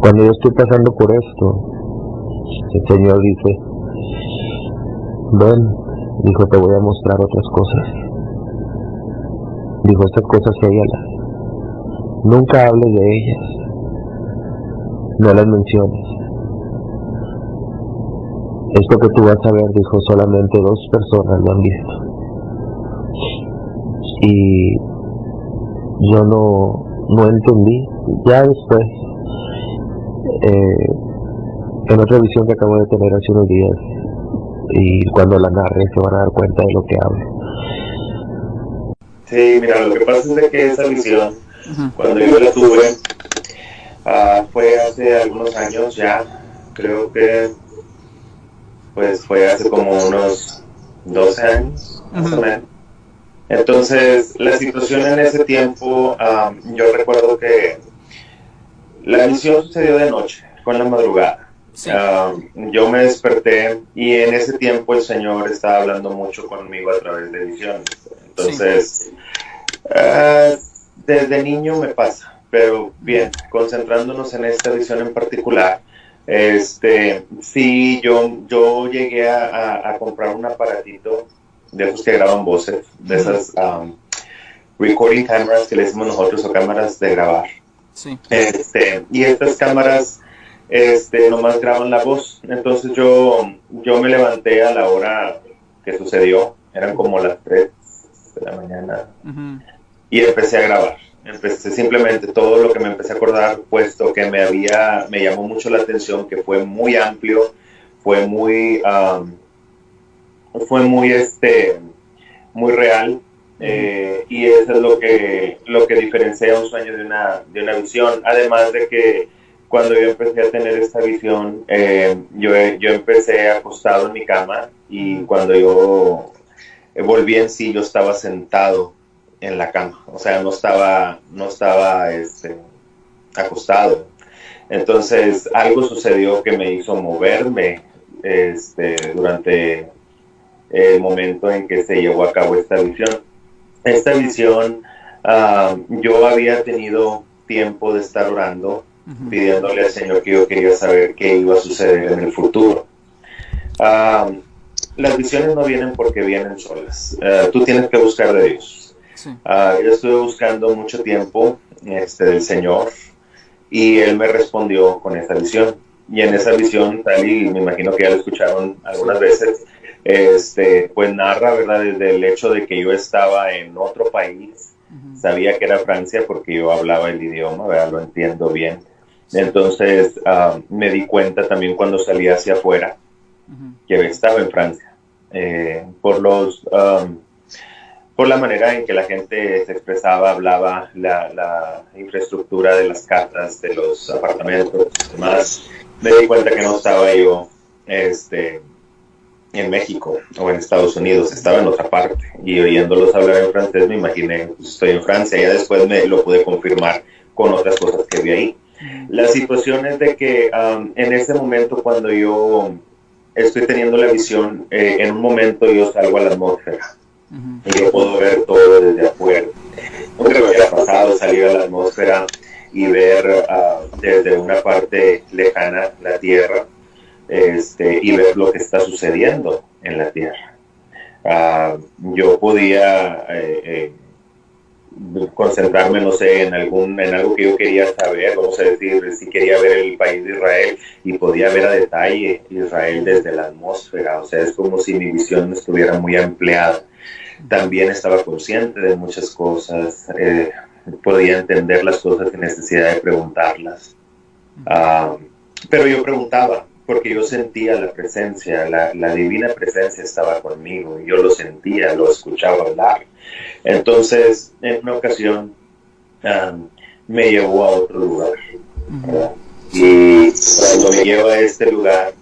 cuando yo estoy pasando por esto, el Señor dice, ven, dijo, te voy a mostrar otras cosas. Dijo, estas cosas séllalas, nunca hables de ellas, no las menciones. Esto que tú vas a ver, dijo, solamente 2 personas lo han visto. Y yo no entendí. Ya después, en otra visión que acabo de tener hace unos días, y cuando la narre se van a dar cuenta de lo que hablo. Sí, mira, lo que pasa es de que esa visión, cuando yo la tuve, fue hace algunos años ya, creo que pues fue hace como unos 12 años, más o menos. Entonces, la situación en ese tiempo, yo recuerdo que la visión sucedió de noche, fue en la madrugada. Sí. Yo me desperté y en ese tiempo el Señor estaba hablando mucho conmigo a través de visiones. Entonces, desde niño me pasa, pero bien, concentrándonos en esta visión en particular, sí, yo llegué a comprar un aparatito de esos que graban voces, de esas recording cameras que le decimos nosotros, o cámaras de grabar. Sí. Y estas cámaras nomás graban la voz. Entonces yo me levanté a la hora que sucedió, eran como las 3 de la mañana, y empecé a grabar. Empecé simplemente todo lo que me empecé a acordar, puesto que me llamó mucho la atención, que fue muy amplio, fue muy muy real, y eso es lo que diferencia un sueño de una visión. Además de que cuando yo empecé a tener esta visión, yo empecé acostado en mi cama, y cuando yo volví en sí, yo estaba sentado en la cama, o sea, no estaba acostado. Entonces algo sucedió que me hizo moverme durante el momento en que se llevó a cabo esta visión. Esta visión, yo había tenido tiempo de estar orando, pidiéndole al Señor que yo quería saber qué iba a suceder en el futuro. Las visiones no vienen porque vienen solas. Tú tienes que buscar de Dios. Sí. Yo estuve buscando mucho tiempo del Señor, y Él me respondió con esta visión. Y en esa visión, tal y me imagino que ya lo escucharon algunas veces, pues narra, ¿verdad?, desde el hecho de que yo estaba en otro país. Sabía que era Francia porque yo hablaba el idioma, ¿verdad?, lo entiendo bien. Entonces me di cuenta también cuando salí hacia afuera que estaba en Francia, por la manera en que la gente se expresaba, hablaba, la infraestructura de las casas, de los apartamentos y demás. Me di cuenta que no estaba yo en México o en Estados Unidos, estaba en otra parte, y oyéndolos hablar en francés me imaginé, pues, estoy en Francia. Ya después me lo pude confirmar con otras cosas que vi ahí. La situación es de que en ese momento, cuando yo estoy teniendo la visión, en un momento yo salgo a la atmósfera y yo puedo ver todo desde afuera. Nunca me había pasado salir a la atmósfera y ver desde una parte lejana la Tierra, y ver lo que está sucediendo en la Tierra. Yo podía concentrarme, no sé, en algo que yo quería saber, vamos a decir, si quería ver el país de Israel, y podía ver a detalle Israel desde la atmósfera. O sea, es como si mi visión estuviera muy ampliada. También estaba consciente de muchas cosas, podía entender las cosas sin necesidad de preguntarlas. Pero yo preguntaba, porque yo sentía la presencia, la divina presencia estaba conmigo, yo lo sentía, lo escuchaba hablar. Entonces, en una ocasión, me llevó a otro lugar, ¿verdad? Y cuando me lleva a este lugar,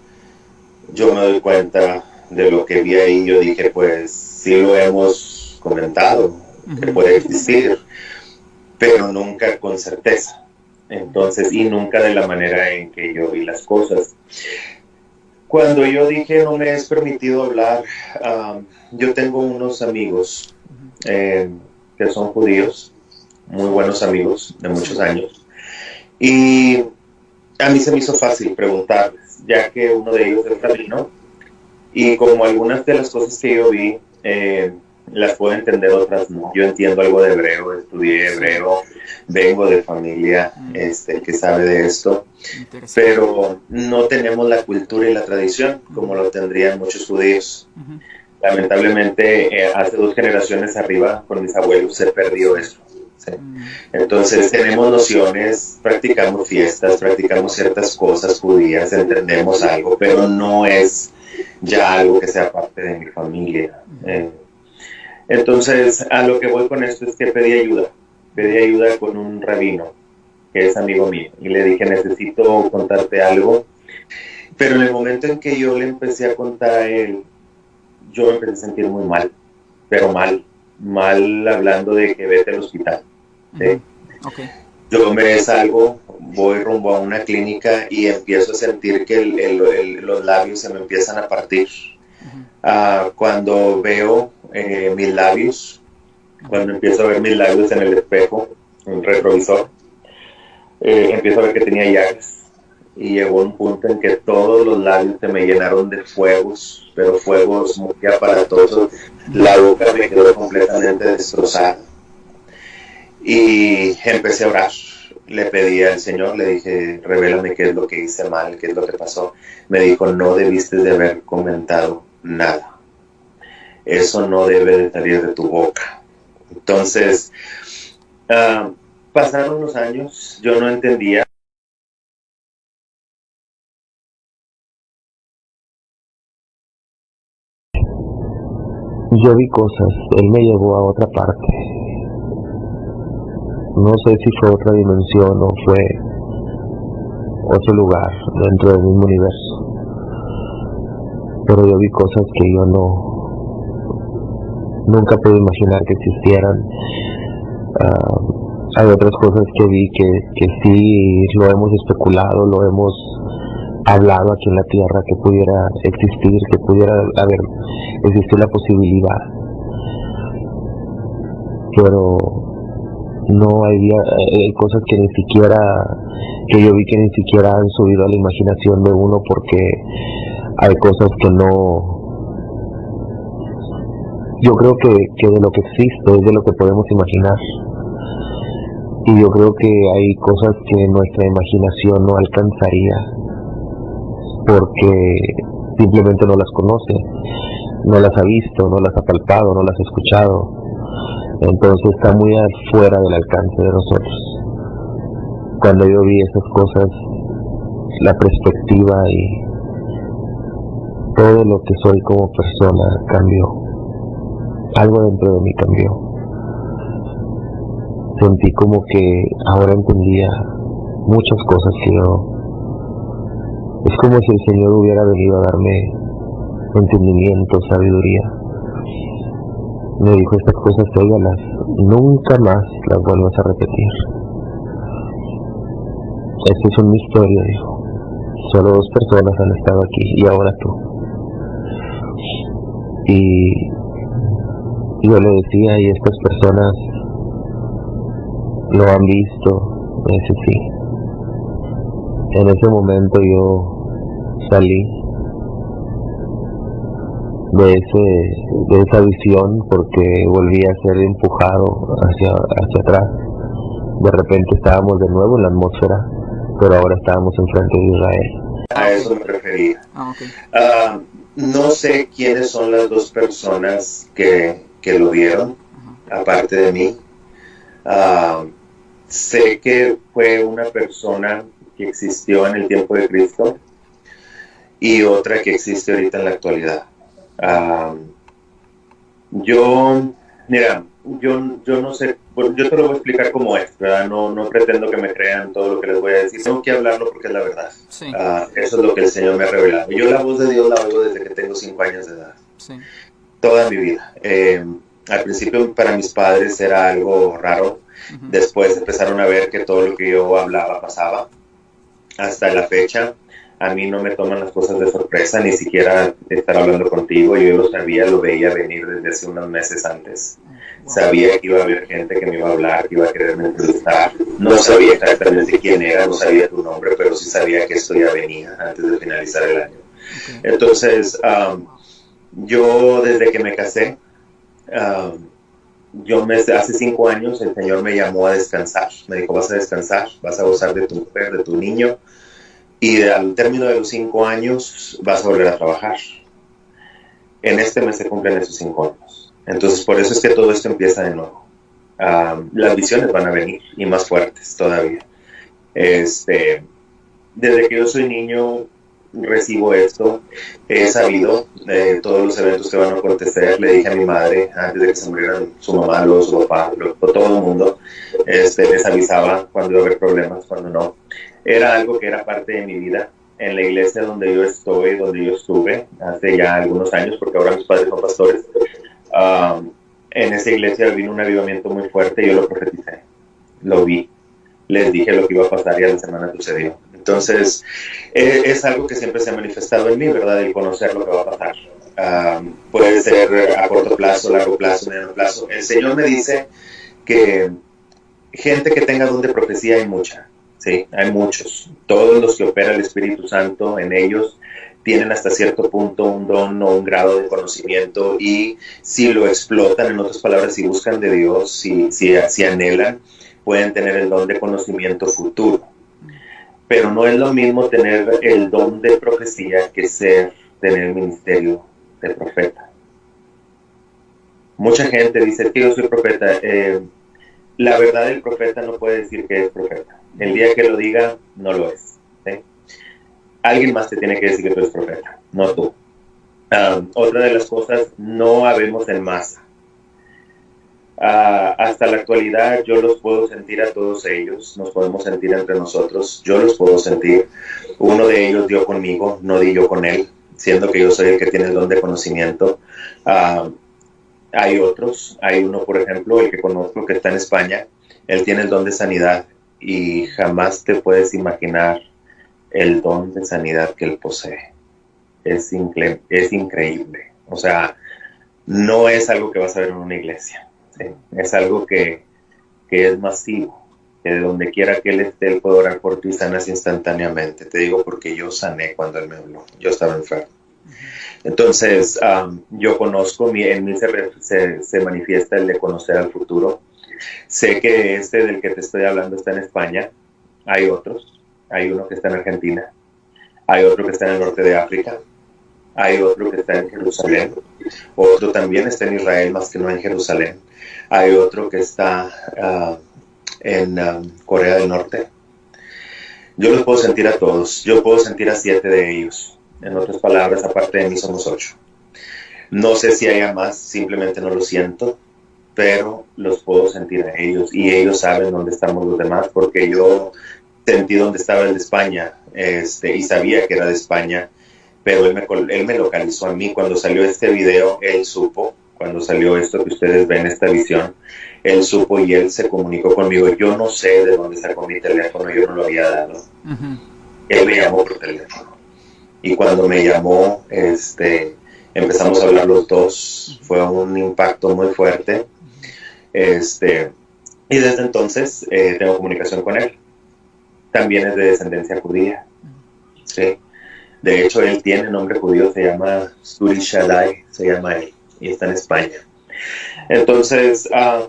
yo me doy cuenta de lo que vi ahí. Yo dije, pues sí lo hemos comentado, que puede existir, pero nunca con certeza. Entonces, y nunca de la manera en que yo vi las cosas. Cuando yo dije no me es permitido hablar, yo tengo unos amigos que son judíos, muy buenos amigos de muchos años, y a mí se me hizo fácil preguntarles, ya que uno de ellos es rabino, y como algunas de las cosas que yo vi, las puedo entender, otras no. Yo entiendo algo de hebreo, estudié hebreo, vengo de familia que sabe de esto, pero no tenemos la cultura y la tradición como lo tendrían muchos judíos. Lamentablemente, hace 2 generaciones arriba, con mis abuelos, se perdió eso. ¿Sí? Entonces tenemos nociones, practicamos fiestas, practicamos ciertas cosas judías, entendemos algo, pero no es ya algo que sea parte de mi familia. Entonces, a lo que voy con esto es que pedí ayuda con un rabino, que es amigo mío, y le dije, necesito contarte algo, pero en el momento en que yo le empecé a contar a él, yo me empecé a sentir muy mal, pero mal hablando de que vete al hospital. ¿Sí? Okay. Yo me salgo, voy rumbo a una clínica y empiezo a sentir que los labios se me empiezan a partir. Cuando veo mis labios, cuando empiezo a ver mis labios en el espejo, en el retrovisor, empiezo a ver que tenía llagas. Y llegó un punto en que todos los labios se me llenaron de fuegos, pero fuegos muy aparatosos. La boca me quedó completamente destrozada. Y empecé a orar. Le pedí al Señor, le dije, revélame qué es lo que hice mal, qué es lo que pasó. Me dijo, no debiste de haber comentado nada. Eso no debe de salir de tu boca. Entonces, pasaron los años, yo no entendía. Yo vi cosas, él me llevó a otra parte. No sé si fue otra dimensión o fue otro lugar dentro del mismo universo. Pero yo vi cosas que yo nunca pude imaginar que existieran. Hay otras cosas que vi que sí lo hemos especulado, lo hemos hablado aquí en la Tierra, que pudiera existir, que pudiera existir la posibilidad. Pero no hay cosas que yo vi que ni siquiera han subido a la imaginación de uno, porque hay cosas que no. Yo creo que de lo que existe es de lo que podemos imaginar. Y yo creo que hay cosas que nuestra imaginación no alcanzaría, porque simplemente no las conoce, no las ha visto, no las ha palpado, no las ha escuchado. Entonces está muy afuera del alcance de nosotros. Cuando yo vi esas cosas, la perspectiva y todo lo que soy como persona cambió. Algo dentro de mí cambió. Sentí como que ahora entendía muchas cosas que yo. Es como si el Señor hubiera venido a darme entendimiento, sabiduría. Me dijo, estas cosas óigalas, nunca más las vuelvas a repetir. Esta es un misterio, dijo. Solo 2 personas han estado aquí y ahora tú. Y yo le decía, y estas personas lo han visto. Me dice, sí. En ese momento yo salí de esa visión, porque volví a ser empujado hacia atrás. De repente estábamos de nuevo en la atmósfera, pero ahora estábamos enfrente de Israel. A eso me refería. No sé quiénes son las 2 personas que lo vieron, aparte de mí. Sé que fue una persona que existió en el tiempo de Cristo y otra que existe ahorita en la actualidad. Yo no sé, yo te lo voy a explicar como es, ¿verdad? No pretendo que me crean todo lo que les voy a decir, tengo que hablarlo porque es la verdad. Sí. Eso es lo que el Señor me ha revelado. Yo la voz de Dios la oigo desde que tengo 5 años de edad. Sí. Toda mi vida. Al principio para mis padres era algo raro. Después empezaron a ver que todo lo que yo hablaba pasaba. Hasta la fecha, a mí no me toman las cosas de sorpresa, ni siquiera estar hablando contigo. Yo lo sabía, lo veía venir desde hace unos meses antes. Sabía que iba a haber gente que me iba a hablar, que iba a quererme entrevistar. No sabía exactamente quién era, no sabía tu nombre, pero sí sabía que esto ya venía antes de finalizar el año. Entonces, yo desde que me casé, hace 5 años el Señor me llamó a descansar. Me dijo, vas a descansar, vas a gozar de tu mujer, de tu niño, y al término de los 5 años vas a volver a trabajar. En este mes se cumplen esos 5 años. Entonces, por eso es que todo esto empieza de nuevo. Las visiones van a venir, y más fuertes todavía. Desde que yo soy niño, recibo esto, he sabido todos los eventos que van a acontecer. Le dije a mi madre, antes de que se murieran su mamá, luego su papá, todo el mundo, les avisaba cuando iba a haber problemas, cuando no. Era algo que era parte de mi vida. En la iglesia donde yo estuve hace ya algunos años, porque ahora mis padres son pastores, en esa iglesia vino un avivamiento muy fuerte y yo lo profeticé, lo vi, les dije lo que iba a pasar y a la semana sucedió. Entonces, es algo que siempre se ha manifestado en mí, ¿verdad? El conocer lo que va a pasar. Puede ser a corto plazo, largo plazo, mediano plazo. El Señor me dice que gente que tenga don de profecía hay mucha, ¿sí? Hay muchos. Todos los que opera el Espíritu Santo en ellos tienen hasta cierto punto un don o un grado de conocimiento, y si lo explotan, en otras palabras, si buscan de Dios, si anhelan, pueden tener el don de conocimiento futuro. Pero no es lo mismo tener el don de profecía que tener el ministerio de profeta. Mucha gente dice que yo soy profeta. La verdad, el profeta no puede decir que es profeta. El día que lo diga, no lo es, ¿sí? Alguien más te tiene que decir que tú eres profeta, no tú. Otra de las cosas, no habemos en masa. Hasta la actualidad yo los puedo sentir a todos ellos, nos podemos sentir entre nosotros, yo los puedo sentir. Uno de ellos dio conmigo, no di yo con él, siendo que yo soy el que tiene el don de conocimiento. Hay otros, hay uno, por ejemplo, el que conozco que está en España, él tiene el don de sanidad y jamás te puedes imaginar el don de sanidad que él posee. Es increíble. O sea, no es algo que vas a ver en una iglesia. ¿Sí? Es algo que es masivo, que de donde quiera que él esté, él puede orar por ti y sanas instantáneamente. Te digo porque yo sané cuando él me habló, yo estaba enfermo. Entonces, yo conozco, en mí se manifiesta el de conocer al futuro. Sé que del que te estoy hablando está en España, hay otros, hay uno que está en Argentina, hay otro que está en el norte de África, hay otro que está en Jerusalén, otro también está en Israel, más que no en Jerusalén. Hay otro que está en Corea del Norte. Yo los puedo sentir a todos. Yo puedo sentir a 7 de ellos. En otras palabras, aparte de mí somos 8. No sé si haya más, simplemente no lo siento, pero los puedo sentir a ellos. Y ellos saben dónde estamos los demás, porque yo sentí dónde estaba el de España, y sabía que era de España, pero él me localizó a mí. Cuando salió este video, él supo. Cuando salió esto que ustedes ven, esta visión, él supo y él se comunicó conmigo. Yo no sé de dónde sacó mi teléfono, yo no lo había dado. Él me llamó por teléfono. Y cuando me llamó, empezamos a hablar los dos. Fue un impacto muy fuerte. Y desde entonces tengo comunicación con él. También es de descendencia judía. ¿Sí? De hecho, él tiene nombre judío, se llama Suri Shaddai, se llama él. Y está en España. Entonces, a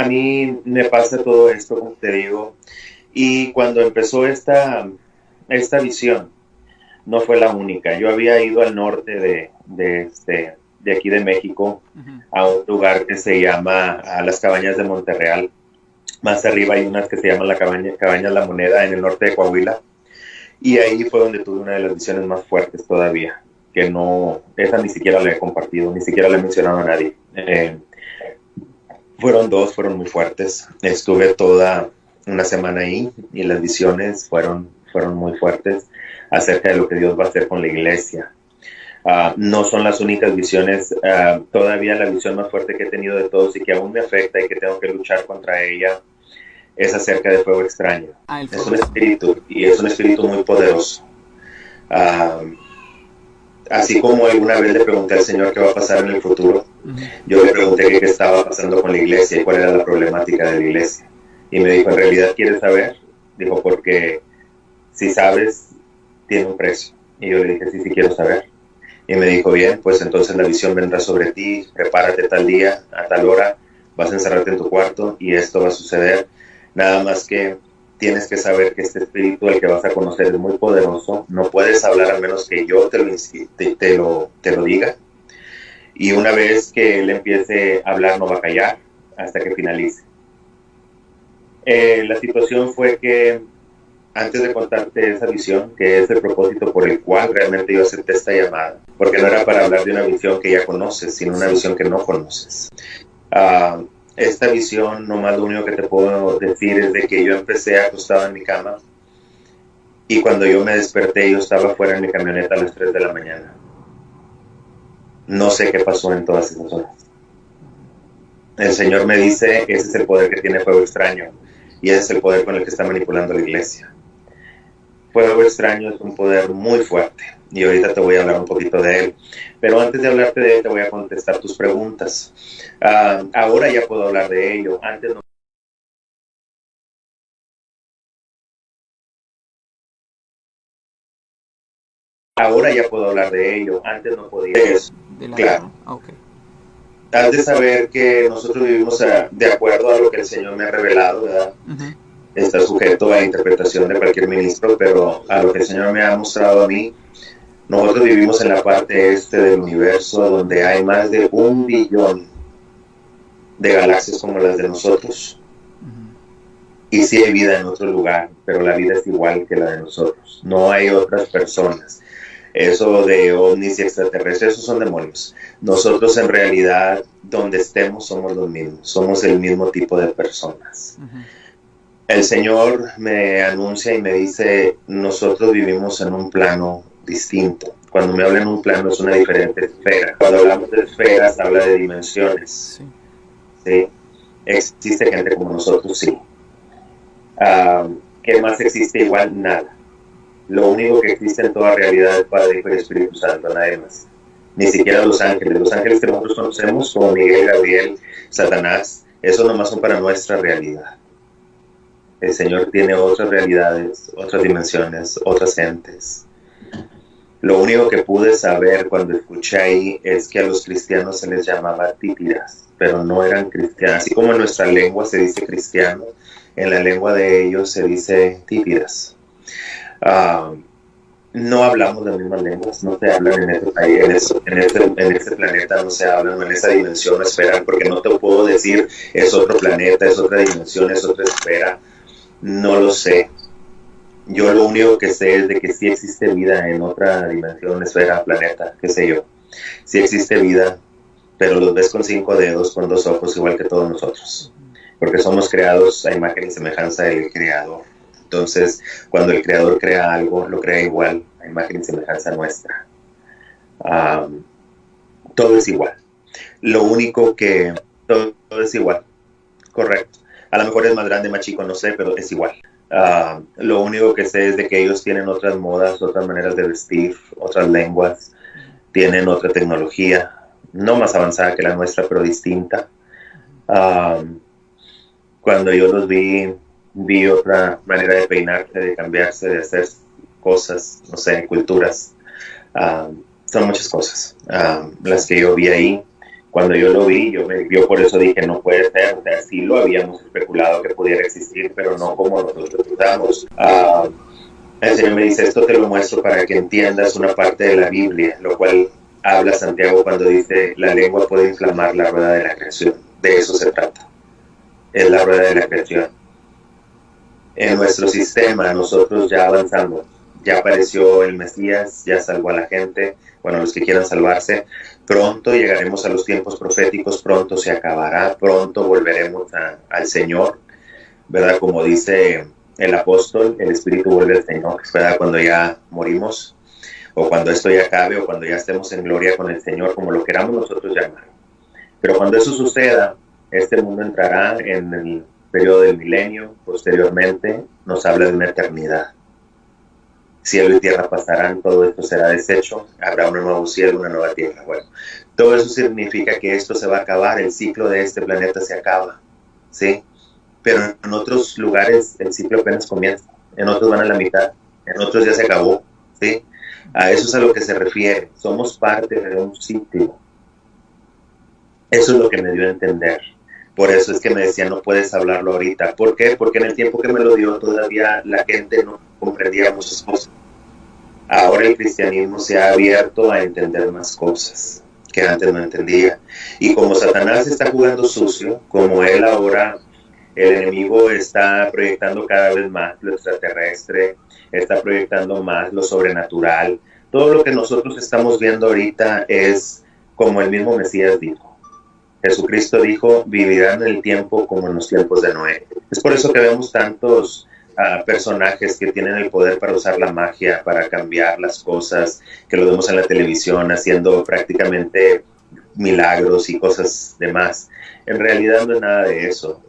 mí me pasa todo esto, como te digo, y cuando empezó esta visión, no fue la única. Yo había ido al norte de aquí de México, a un lugar que se llama las Cabañas de Monterreal. Más arriba hay unas que se llaman la Cabaña La Moneda, en el norte de Coahuila, y ahí fue donde tuve una de las visiones más fuertes todavía, que esa ni siquiera la he compartido, ni siquiera la he mencionado a nadie. Fueron muy fuertes. Estuve toda una semana ahí y las visiones fueron muy fuertes acerca de lo que Dios va a hacer con la iglesia. No son las únicas visiones. Todavía la visión más fuerte que he tenido de todos y que aún me afecta y que tengo que luchar contra ella es acerca de fuego extraño. Es un espíritu, y es un espíritu muy poderoso. Así como alguna vez le pregunté al Señor qué va a pasar en el futuro, yo le pregunté qué estaba pasando con la iglesia y cuál era la problemática de la iglesia. Y me dijo, ¿en realidad quieres saber? Dijo, porque si sabes, tiene un precio. Y yo le dije, sí, sí quiero saber. Y me dijo, bien, pues entonces la visión vendrá sobre ti, prepárate tal día, a tal hora, vas a encerrarte en tu cuarto y esto va a suceder. Nada más que tienes que saber que este espíritu, el que vas a conocer, es muy poderoso. No puedes hablar a menos que yo te lo diga. Y una vez que él empiece a hablar, no va a callar hasta que finalice. La situación fue que antes de contarte esa visión, que es el propósito por el cual realmente yo acepté esta llamada, porque no era para hablar de una visión que ya conoces, sino una visión que no conoces. Esta visión, nomás lo único que te puedo decir es de que yo empecé acostado en mi cama y cuando yo me desperté yo estaba fuera en mi camioneta a las 3 de la mañana. No sé qué pasó en todas esas horas. El Señor me dice, ese es el poder que tiene Fuego Extraño y ese es el poder con el que está manipulando la iglesia. Fuego Extraño es un poder muy fuerte y ahorita te voy a hablar un poquito de él. Pero antes de hablarte de él, te voy a contestar tus preguntas. Ahora ya puedo hablar de ello. Antes no. Ahora ya puedo hablar de ello. Antes no podía. Eso. Claro. Okay. Has de saber que nosotros vivimos de acuerdo a lo que el Señor me ha revelado, ¿verdad? Está sujeto a la interpretación de cualquier ministro, pero a lo que el Señor me ha mostrado a mí, nosotros vivimos en la parte este del universo donde hay más de 1 billón de galaxias como las de nosotros. Y sí hay vida en otro lugar, pero la vida es igual que la de nosotros. No hay otras personas. Eso de ovnis y extraterrestres, esos son demonios. Nosotros en realidad, donde estemos, somos los mismos. Somos el mismo tipo de personas. El Señor me anuncia y me dice, nosotros vivimos en un plano distinto. Cuando me habla en un plano es una diferente esfera. Cuando hablamos de esferas, habla de dimensiones. ¿Sí? Existe gente como nosotros, sí. ¿Qué más existe igual? Nada. Lo único que existe en toda realidad es Padre, Hijo y Espíritu Santo, nadie más. Ni siquiera los ángeles. Los ángeles que nosotros conocemos, como Miguel, Gabriel, Satanás, esos nomás son para nuestra realidad. El Señor tiene otras realidades, otras dimensiones, otras gentes. Lo único que pude saber cuando escuché ahí es que a los cristianos se les llamaba típiras, pero no eran cristianos. Así como en nuestra lengua se dice cristiano, en la lengua de ellos se dice típiras. No hablamos las mismas lenguas, no se hablan en este planeta, no se hablan en esa dimensión o esfera, porque no te puedo decir es otro planeta, es otra dimensión, es otra esfera, no lo sé. Yo lo único que sé es de que sí existe vida en otra dimensión, esfera, planeta, qué sé yo. Sí existe vida, pero los ves con 5 dedos, con 2 ojos, igual que todos nosotros, porque somos creados a imagen y semejanza del Creador. Entonces, cuando el Creador crea algo, lo crea igual, a imagen y semejanza nuestra. Todo es igual. Lo único que todo es igual, correcto. A lo mejor es más grande, más chico, no sé, pero es igual. Lo único que sé es de que ellos tienen otras modas, otras maneras de vestir, otras lenguas, tienen otra tecnología, no más avanzada que la nuestra, pero distinta. Cuando yo los vi otra manera de peinarse, de cambiarse, de hacer cosas, no sé, culturas. Son muchas cosas las que yo vi ahí. Cuando yo lo vi, yo por eso dije, no puede ser, o sea, sí lo habíamos especulado que pudiera existir, pero no como nosotros pensamos. El Señor me dice, esto te lo muestro para que entiendas una parte de la Biblia, lo cual habla Santiago cuando dice, la lengua puede inflamar la rueda de la creación. De eso se trata. Es la rueda de la creación. En nuestro sistema nosotros ya avanzamos, ya apareció el Mesías, ya salvó a la gente, bueno, los que quieran salvarse, pronto llegaremos a los tiempos proféticos, pronto se acabará, pronto volveremos al Señor, ¿verdad? Como dice el apóstol, el Espíritu vuelve al Señor, ¿verdad? Cuando ya morimos, o cuando esto ya acabe, o cuando ya estemos en gloria con el Señor, como lo queramos nosotros llamar. Pero cuando eso suceda, este mundo entrará en el periodo del milenio, posteriormente nos habla de una eternidad. cielo y tierra pasarán, todo esto será deshecho, habrá un nuevo cielo, una nueva tierra. Bueno, todo eso significa que esto se va a acabar, el ciclo de este planeta se acaba, ¿sí? Pero en otros lugares el ciclo apenas comienza, en otros van a la mitad, en otros ya se acabó, ¿sí? A eso es a lo que se refiere, somos parte de un ciclo. Eso es lo que me dio a entender. Por eso es que me decía, no puedes hablarlo ahorita. ¿Por qué? Porque en el tiempo que me lo dio todavía la gente no comprendía muchas cosas. Ahora el cristianismo se ha abierto a entender más cosas que antes no entendía. Y como Satanás está jugando sucio, como él ahora, el enemigo está proyectando cada vez más lo extraterrestre, está proyectando más lo sobrenatural. Todo lo que nosotros estamos viendo ahorita es como el mismo Mesías dijo. Jesucristo dijo, vivirán en el tiempo como en los tiempos de Noé. Es por eso que vemos tantos personajes que tienen el poder para usar la magia, para cambiar las cosas, que lo vemos en la televisión haciendo prácticamente milagros y cosas demás. En realidad no es nada de eso.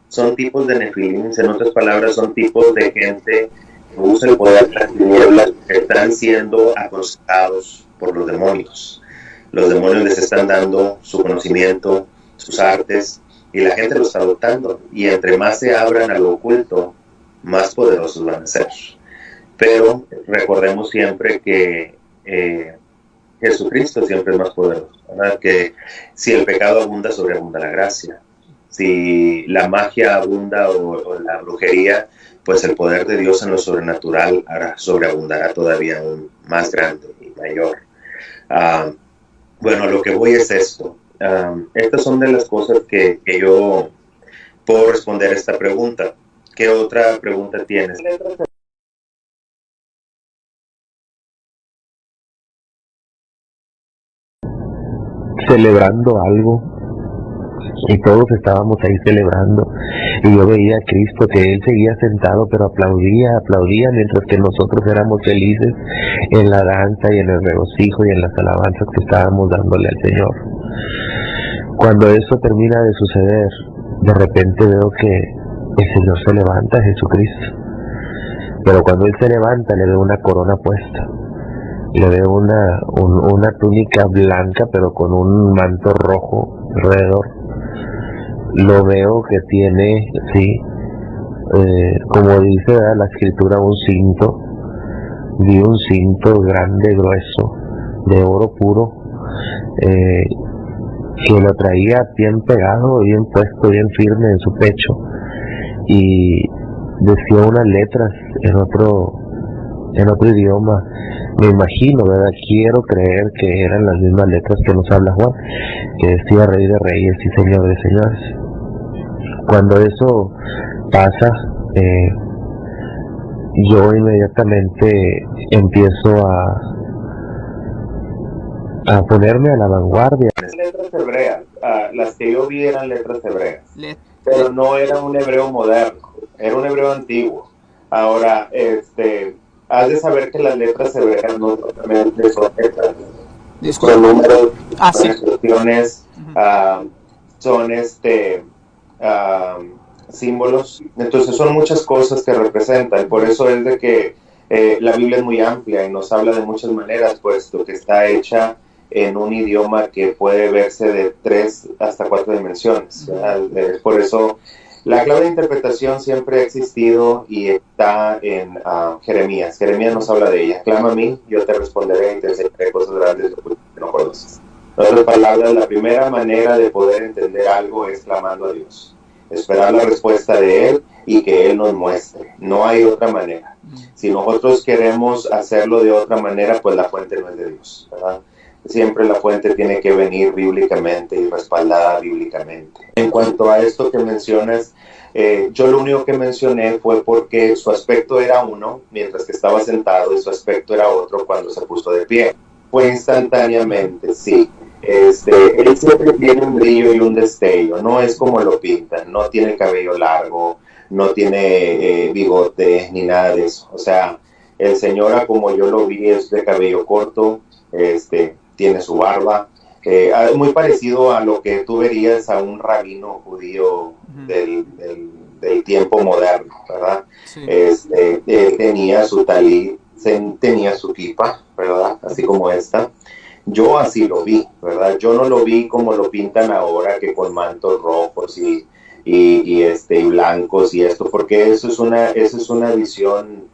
Son tipos de nefilines, en otras palabras, son tipos de gente que usa el poder de las tinieblas, que están siendo aconsejados por los demonios. Los demonios les están dando su conocimiento, sus artes, y la gente lo está adoptando. Y entre más se abran a lo oculto, más poderosos van a ser. Pero recordemos siempre que Jesucristo siempre es más poderoso, ¿verdad? Que si el pecado abunda, sobreabunda la gracia. Si la magia abunda o la brujería, pues el poder de Dios en lo sobrenatural sobreabundará todavía aún más grande y mayor. Bueno, lo que voy es esto. Estas son de las cosas que yo puedo responder a esta pregunta. ¿Qué otra pregunta tienes? Celebrando algo, y todos estábamos ahí celebrando, y yo veía a Cristo que él seguía sentado, pero aplaudía, mientras que nosotros éramos felices en la danza y en el regocijo y en las alabanzas que estábamos dándole al Señor. Cuando eso termina de suceder, de repente veo que el Señor se levanta, Jesucristo, pero cuando él se levanta le veo una corona puesta, le veo una túnica blanca pero con un manto rojo alrededor. Lo veo que tiene, sí, como dice la escritura, un cinto. Vi un cinto grande, grueso, de oro puro, que lo traía bien pegado, bien puesto, bien firme en su pecho, y decía unas letras en otro idioma. Me imagino, ¿verdad? Quiero creer que eran las mismas letras que nos habla Juan, que decía Rey de Reyes y Señor de Señores. Cuando eso pasa, yo inmediatamente empiezo a ponerme a la vanguardia. Letras hebreas, las que yo vi eran letras hebreas, pero no era un hebreo moderno, era un hebreo antiguo. Ahora, has de saber que las letras hebreas no solamente son letras, son números, son expresiones, son símbolos. Entonces son muchas cosas que representan. Por eso es de que la Biblia es muy amplia y nos habla de muchas maneras, puesto que está hecha en un idioma que puede verse de 3 hasta 4 dimensiones. Por eso la clave de interpretación siempre ha existido y está en Jeremías. Jeremías nos habla de ella. Clama a mí, yo te responderé y te enseñaré cosas grandes que no conoces. En otras palabras, la primera manera de poder entender algo es clamando a Dios. Esperar la respuesta de Él y que Él nos muestre. No hay otra manera. Si nosotros queremos hacerlo de otra manera, pues la fuente no es de Dios, ¿verdad? Siempre la fuente tiene que venir bíblicamente y respaldada bíblicamente. En cuanto a esto que mencionas, yo lo único que mencioné fue porque su aspecto era uno mientras que estaba sentado y su aspecto era otro cuando se puso de pie. Fue instantáneamente, sí. Él siempre tiene un brillo y un destello, no es como lo pintan, no tiene cabello largo, no tiene bigote ni nada de eso. O sea, el Señor, como yo lo vi, es de cabello corto, tiene su barba, muy parecido a lo que tú verías a un rabino judío del tiempo moderno, ¿verdad? Sí. Él tenía su talit, tenía su kipa, ¿verdad? Así como esta. Yo así lo vi, ¿verdad? Yo no lo vi como lo pintan ahora, que con mantos rojos y blancos y esto, porque eso es una visión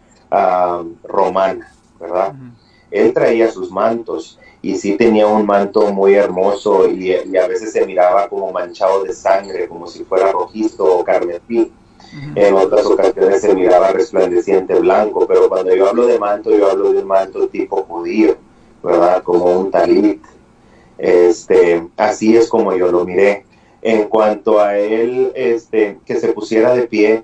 romana, ¿verdad? Él traía sus mantos y sí tenía un manto muy hermoso y a veces se miraba como manchado de sangre, como si fuera rojizo o carmesí. En otras ocasiones se miraba resplandeciente blanco, pero cuando yo hablo de manto, yo hablo de un manto tipo judío, ¿verdad? Como un talit. Así es como yo lo miré. En cuanto a él, que se pusiera de pie,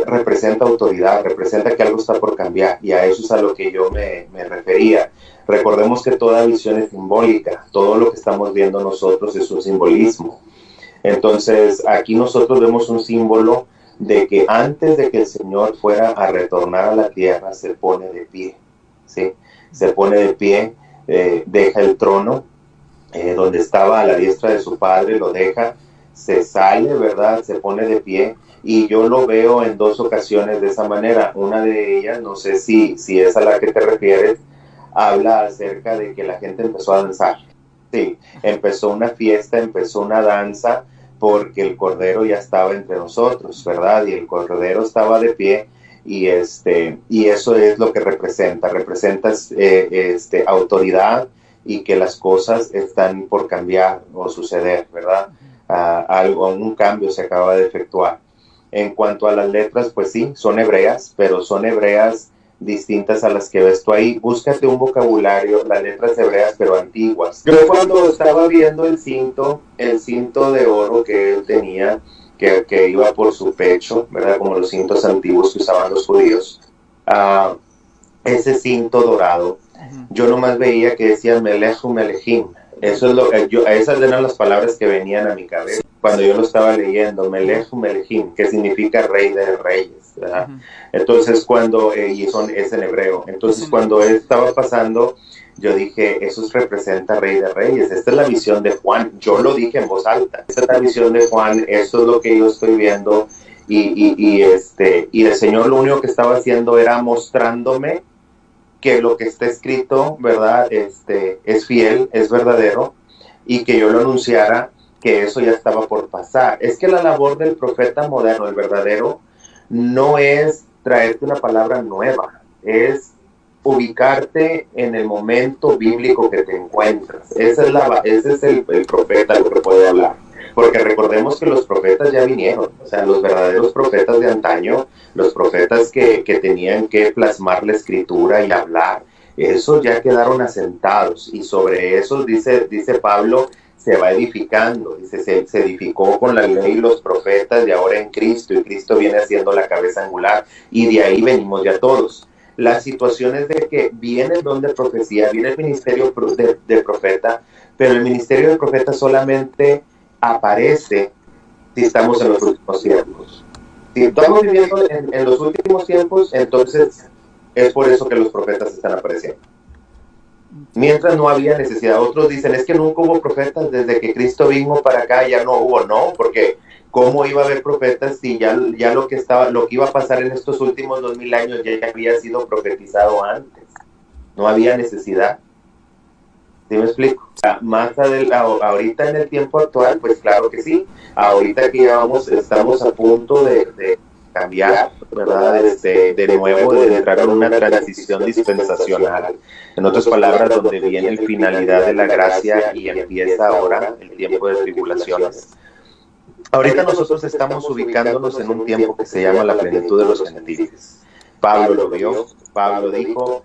representa autoridad, representa que algo está por cambiar, y a eso es a lo que yo me refería. Recordemos que toda visión es simbólica, todo lo que estamos viendo nosotros es un simbolismo. Entonces, aquí nosotros vemos un símbolo de que antes de que el Señor fuera a retornar a la tierra, se pone de pie, ¿sí? Se pone de pie, deja el trono, donde estaba a la diestra de su padre, lo deja, se sale, ¿verdad? Se pone de pie, y yo lo veo en dos ocasiones de esa manera. Una de ellas, no sé si es a la que te refieres, habla acerca de que la gente empezó a danzar. Sí, empezó una fiesta, empezó una danza, porque el Cordero ya estaba entre nosotros, ¿verdad? Y el Cordero estaba de pie, y eso es lo que representa autoridad, y que las cosas están por cambiar o suceder, ¿verdad? Un cambio se acaba de efectuar. En cuanto a las letras, pues sí, son hebreas, pero son hebreas distintas a las que ves tú ahí. Búscate un vocabulario, las letras hebreas, pero antiguas. Yo cuando estaba viendo el cinto de oro que él tenía, que iba por su pecho, ¿verdad? Como los cintos antiguos que usaban los judíos, ese cinto dorado, yo nomás veía que decía Melechu Melechim. Eso es lo que esas eran las palabras que venían a mi cabeza cuando yo lo estaba leyendo, Melechu Melechim, que significa rey de reyes, ¿verdad? Entonces es en hebreo. Entonces cuando él estaba pasando, yo dije, eso representa rey de reyes. Esta es la visión de Juan. Yo lo dije en voz alta. Esta es la visión de Juan. Esto es lo que yo estoy viendo. Y el Señor lo único que estaba haciendo era mostrándome que lo que está escrito, ¿verdad? Es fiel, es verdadero, y que yo lo anunciara, que eso ya estaba por pasar. Es que la labor del profeta moderno, el verdadero, no es traerte una palabra nueva, es ubicarte en el momento bíblico que te encuentras. Ese es el profeta, lo que puede hablar. Porque recordemos que los profetas ya vinieron, o sea, los verdaderos profetas de antaño, los profetas que tenían que plasmar la escritura y hablar, esos ya quedaron asentados, y sobre eso dice Pablo, se va edificando, dice, se edificó con la ley y los profetas, y ahora en Cristo, y Cristo viene siendo la cabeza angular, y de ahí venimos ya todos. Las situaciones de que viene el don de profecía, viene el ministerio de profeta, pero el ministerio de profeta solamente aparece si estamos en los últimos tiempos. Si estamos viviendo en los últimos tiempos, entonces es por eso que los profetas están apareciendo. Mientras no había necesidad. Otros dicen, es que nunca hubo profetas desde que Cristo vino para acá, ya no hubo. No, porque ¿cómo iba a haber profetas si ya lo que iba a pasar en estos últimos 2000 años ya había sido profetizado antes? No había necesidad. ¿Sí me explico? Ahorita en el tiempo actual, pues claro que sí. Ahorita que estamos a punto de cambiar, ¿verdad? De nuevo, de entrar en una transición dispensacional. En otras palabras, donde viene la finalidad de la gracia y empieza ahora el tiempo de tribulaciones. Ahorita nosotros estamos ubicándonos en un tiempo que se llama la plenitud de los gentiles. Pablo lo vio, Pablo dijo,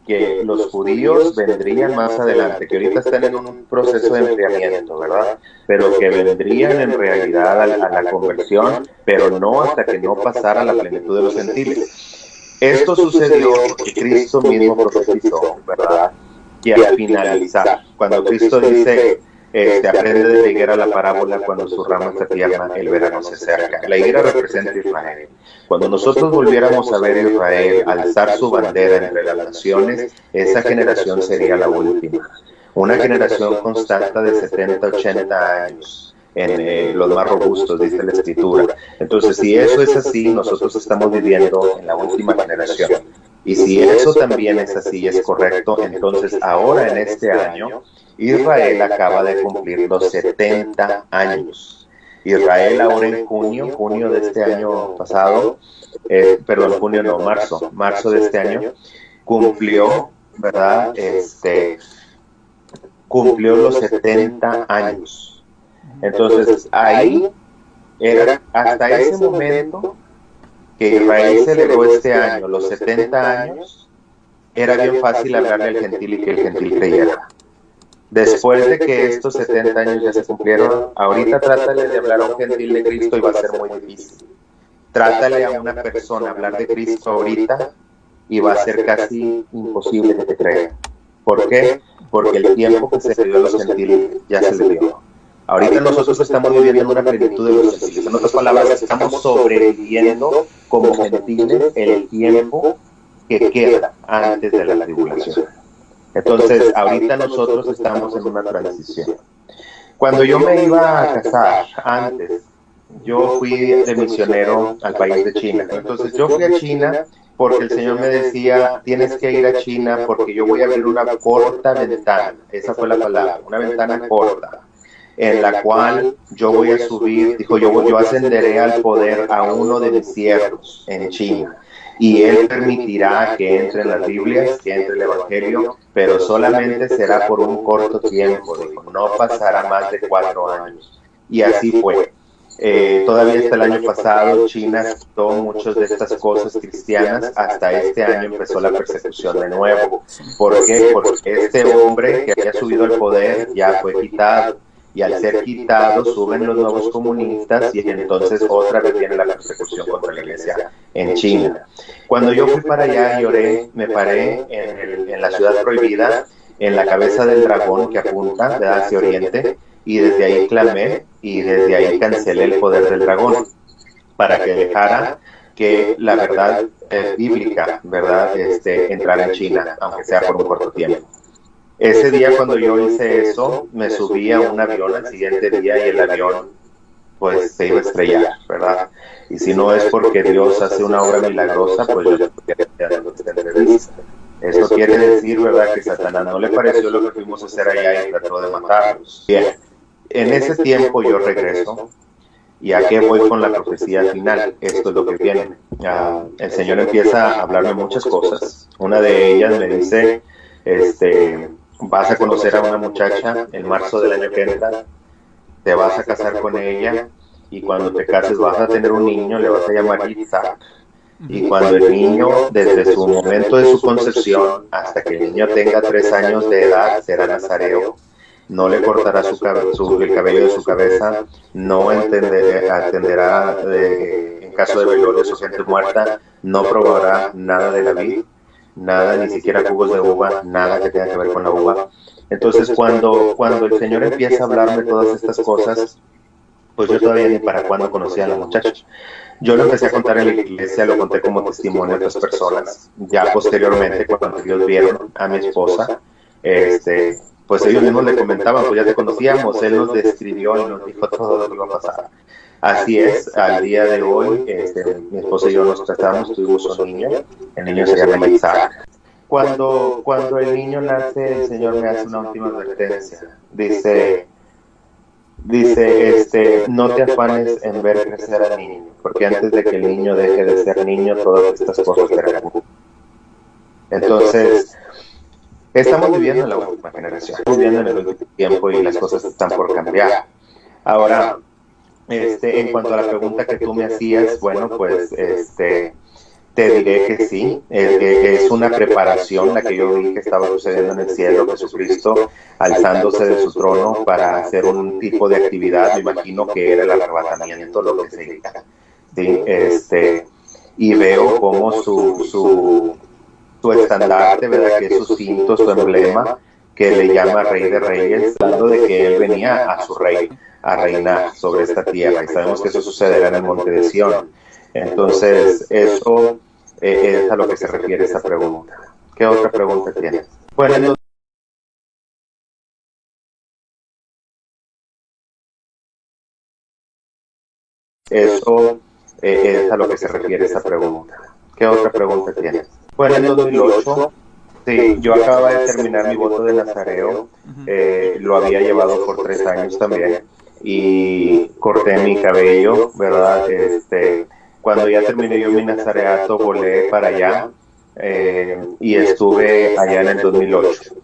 que los judíos vendrían más adelante, que ahorita están en un proceso de enfriamiento, ¿verdad? Pero que vendrían en realidad a la conversión, pero no hasta que no pasara la plenitud de los gentiles. Esto sucedió porque Cristo mismo profetizó, ¿verdad? Y al finalizar, cuando Cristo dice, aprende de la higuera la parábola, cuando su rama está tierna, el verano se acerca. La higuera representa a Israel. Cuando nosotros volviéramos a ver a Israel alzar su bandera entre las naciones, esa generación sería la última. Una generación constante de 70, 80 años, en los más robustos, dice la Escritura. Entonces, si eso es así, nosotros estamos viviendo en la última generación. Y si eso también es así, es correcto, entonces ahora en este año, Israel acaba de cumplir los 70 años. Israel ahora en junio de este año pasado, perdón, junio no, marzo de este año, cumplió, ¿verdad? Cumplió los 70 años. Entonces ahí era hasta ese momento que Israel celebró este año los 70 años, era bien fácil hablarle al gentil y que el gentil creyera. Después de que estos 70 años ya se cumplieron, ahorita trátale de hablar a un gentil de Cristo y va a ser muy difícil. Trátale a una persona hablar de Cristo ahorita y va a ser casi imposible que te crea. ¿Por qué? Porque el tiempo que se le dio a los gentiles ya se le dio. Ahorita nosotros estamos viviendo una plenitud de los gentiles. En otras palabras, estamos sobreviviendo como gentiles el tiempo que queda antes de la tribulación. Entonces, ahorita nosotros estamos en una transición. Cuando yo me iba a casar, antes, yo fui de misionero al país de China. Entonces, yo fui a China porque el Señor me decía, tienes que ir a China porque yo voy a abrir una corta ventana. Esa fue la palabra, una ventana corta, en la cual yo voy a subir, dijo, yo ascenderé al poder a uno de mis siervos en China. Y él permitirá que entre en las Biblias, que entre el Evangelio, pero solamente será por un corto tiempo, dijo, no pasará más de 4 años. Y así fue. Todavía hasta el año pasado China quitó muchas de estas cosas cristianas, hasta este año empezó la persecución de nuevo. ¿Por qué? Porque este hombre que había subido al poder ya fue quitado. Y al ser quitado suben los nuevos comunistas y entonces otra vez viene la persecución contra la iglesia en China. Cuando yo fui para allá y oré, me paré en la ciudad prohibida, en la cabeza del dragón que apunta hacia oriente, y desde ahí clamé y desde ahí cancelé el poder del dragón para que dejara que la verdad bíblica, ¿verdad? Entrara en China, aunque sea por un corto tiempo. Ese día cuando yo hice eso, me subí a un avión al siguiente día y el avión pues se iba a estrellar, ¿verdad? Y si no es porque Dios hace una obra milagrosa, pues yo ya no tendré. Eso quiere decir, ¿verdad?, que Satanás no le pareció lo que fuimos a hacer allá y trató de matarlos. Bien, en ese tiempo yo regreso. ¿Y a qué voy con la profecía final? Esto es lo que viene. El Señor empieza a hablarme muchas cosas. Una de ellas me dice, vas a conocer a una muchacha en marzo del año que entra, te vas a casar con ella y cuando te cases vas a tener un niño, le vas a llamar Isaac. Y cuando el niño, desde su momento de su concepción hasta que el niño tenga 3 años de edad, será nazareo, no le cortará el cabello de su cabeza, no atenderá en caso de velorio su gente muerta, no probará nada de la vid, nada, ni siquiera jugos de uva, nada que tenga que ver con la uva. Entonces cuando el Señor empieza a hablarme todas estas cosas, pues yo todavía ni para cuándo conocía a la muchacha. Yo lo empecé a contar en la iglesia, lo conté como testimonio a otras personas. Ya posteriormente, cuando ellos vieron a mi esposa, pues ellos mismos le comentaban, pues ya te conocíamos, él nos describió y nos dijo todo lo que iba a pasar. Así es, al día de hoy, mi esposa y yo nos tratamos, tuvimos un niño, el niño se llama Isaac. Cuando el niño nace, el Señor me hace una última advertencia. Dice, no te afanes en ver crecer al niño, porque antes de que el niño deje de ser niño, todas estas cosas serán. Entonces, estamos viviendo en la última generación, estamos viviendo en el último tiempo y las cosas están por cambiar. Ahora, en cuanto a la pregunta que tú me hacías, bueno, pues, te diré que sí, es una preparación la que yo vi que estaba sucediendo en el cielo, Jesucristo alzándose de su trono para hacer un tipo de actividad, me imagino que era el arrebatamiento, lo que se diga, ¿sí? Y veo como su estandarte, ¿verdad?, que es su cinto, su emblema, que le llama Rey de Reyes, hablando de que él venía a su rey, a reinar sobre esta tierra, y sabemos que eso sucederá en el monte de Sión. Entonces, eso es a lo que se refiere esa pregunta. ¿Qué otra pregunta tienes? Bueno, eso es a lo que se refiere esa pregunta. ¿Qué otra pregunta tienes? Fue en el 2008. Sí, yo acababa de terminar mi voto de nazareo, lo había llevado por 3 años también, y corté mi cabello, ¿verdad? Cuando ya terminé yo mi nazareato, volé para allá, y estuve allá en el 2008.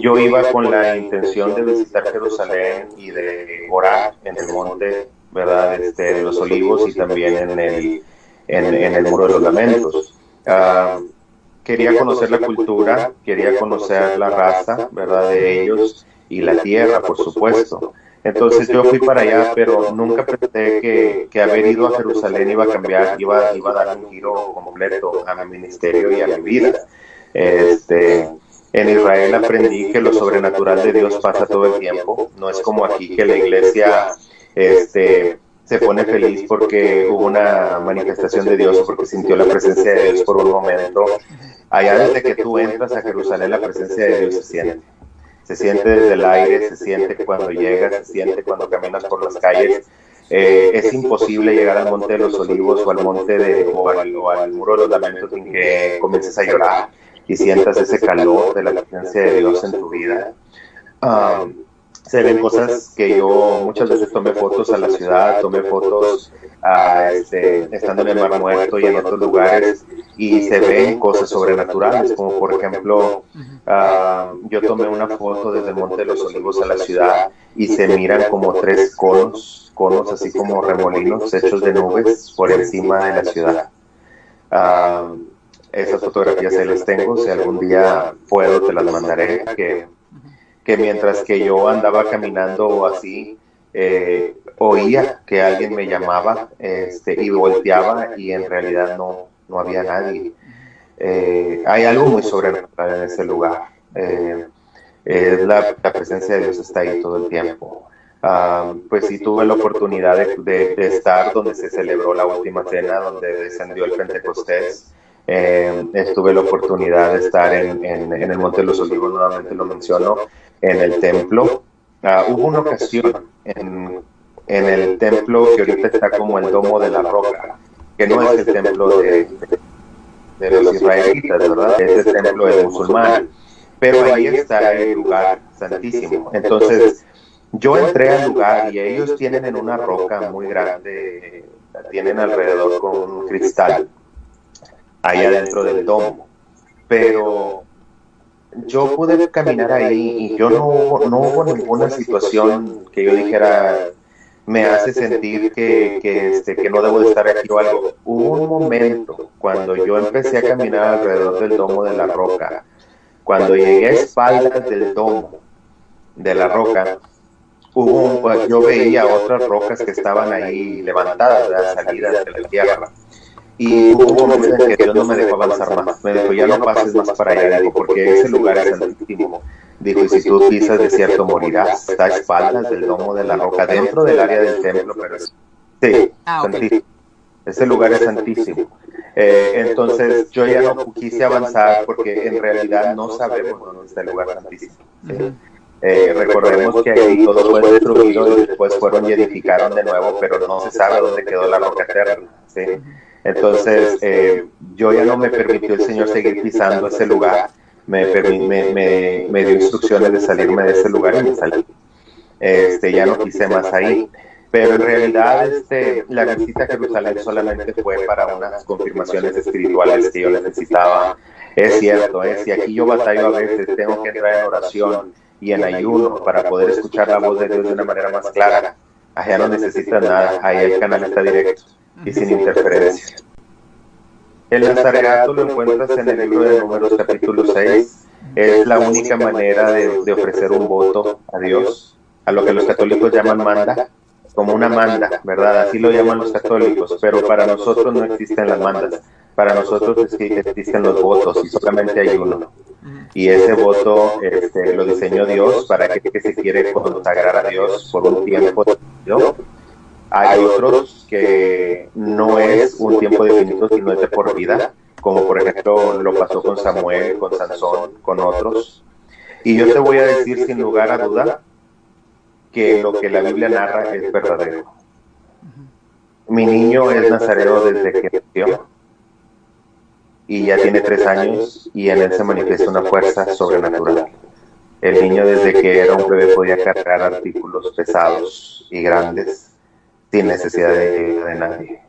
Yo iba con la intención de visitar Jerusalén y de orar en el monte, ¿verdad? De los Olivos, y también en el Muro de los Lamentos. Quería conocer la cultura, quería conocer la raza, ¿verdad?, de ellos, y la tierra, por supuesto. Entonces yo fui para allá, pero nunca pensé que haber ido a Jerusalén iba a cambiar, iba a dar un giro completo a mi ministerio y a mi vida. En Israel aprendí que lo sobrenatural de Dios pasa todo el tiempo. No es como aquí, que la iglesia se pone feliz porque hubo una manifestación de Dios, porque sintió la presencia de Dios por un momento. Allá, desde que tú entras a Jerusalén, la presencia de Dios se siente. Se siente desde el aire, se siente cuando llegas, se siente cuando caminas por las calles. Es imposible llegar al Monte de los Olivos o al al Muro de los Lamentos sin que comiences a llorar y sientas ese calor de la presencia de Dios en tu vida. Se ven cosas que yo muchas veces tomé fotos a la ciudad, tomé fotos estando en el Mar Muerto y en otros lugares, y se ven cosas sobrenaturales, como por ejemplo, yo tomé una foto desde el Monte de los Olivos a la ciudad y se miran como 3 conos así como remolinos hechos de nubes por encima de la ciudad. Esas fotografías ahí las tengo, si algún día puedo te las mandaré, que mientras que yo andaba caminando así, oía que alguien me llamaba, y volteaba, y en realidad no había nadie. Hay algo muy sobrenatural en ese lugar. La presencia de Dios está ahí todo el tiempo. Pues sí, tuve la oportunidad de estar donde se celebró la última cena, donde descendió el Pentecostés. Tuve la oportunidad de estar en el Monte de los Olivos, nuevamente lo menciono, en el templo. Hubo una ocasión en el templo que ahorita está como el Domo de la Roca, que no es el templo de los israelitas, ¿verdad? Es el templo del musulmán, pero ahí está el lugar santísimo. Entonces yo entré al lugar, y ellos tienen en una roca muy grande, tienen alrededor con un cristal ahí adentro del domo, pero yo pude caminar ahí y yo no hubo ninguna situación que yo dijera me hace sentir que no debo de estar aquí o algo. Hubo un momento cuando yo empecé a caminar alrededor del domo de la roca, cuando llegué a espaldas del domo de la roca, yo veía otras rocas que estaban ahí levantadas, salidas de la tierra. Y hubo un momento en que Dios no me dejó avanzar más. Me dijo, ya no pases más para allá, dijo, porque ese lugar es santísimo. Dijo, y si tú pisas desierto morirás. Está a espaldas del domo de la roca, dentro del área del templo, pero sí, santísimo. Ese lugar es santísimo. Entonces yo ya no quise avanzar porque en realidad no sabemos dónde está el lugar santísimo. ¿Sí? Recordemos que ahí todo fue destruido y después fueron y edificaron de nuevo, pero no se sabe dónde quedó la roca eterna. ¿Sí? Entonces yo ya no me permitió el Señor seguir pisando ese lugar. Me dio instrucciones de salirme de ese lugar y me salí. Ya no quise más ahí. Pero en realidad la visita a Jerusalén solamente fue para unas confirmaciones espirituales que yo necesitaba. Es cierto, si aquí yo batallo a veces, tengo que entrar en oración y en ayuno para poder escuchar la voz de Dios de una manera más clara. Allá no necesitas nada, ahí el canal está directo y sin interferencia. El nazareato lo encuentras en el libro de Números capítulo 6. Es la única manera de ofrecer un voto a Dios, a lo que los católicos llaman manda, como una manda, ¿verdad? Así lo llaman los católicos, pero para nosotros no existen las mandas. Para nosotros existen los votos y solamente hay uno. Y ese voto lo diseñó Dios para que se quiere consagrar a Dios por un tiempo, ¿no? Hay otros que no es un tiempo definido, sino es de por vida, como por ejemplo lo pasó con Samuel, con Sansón, con otros. Y yo te voy a decir sin lugar a duda que lo que la Biblia narra es verdadero. Mi niño es nazareo desde que nació y ya tiene 3 años y en él se manifiesta una fuerza sobrenatural. El niño desde que era un bebé podía cargar artículos pesados y grandes sin necesidad de nadie.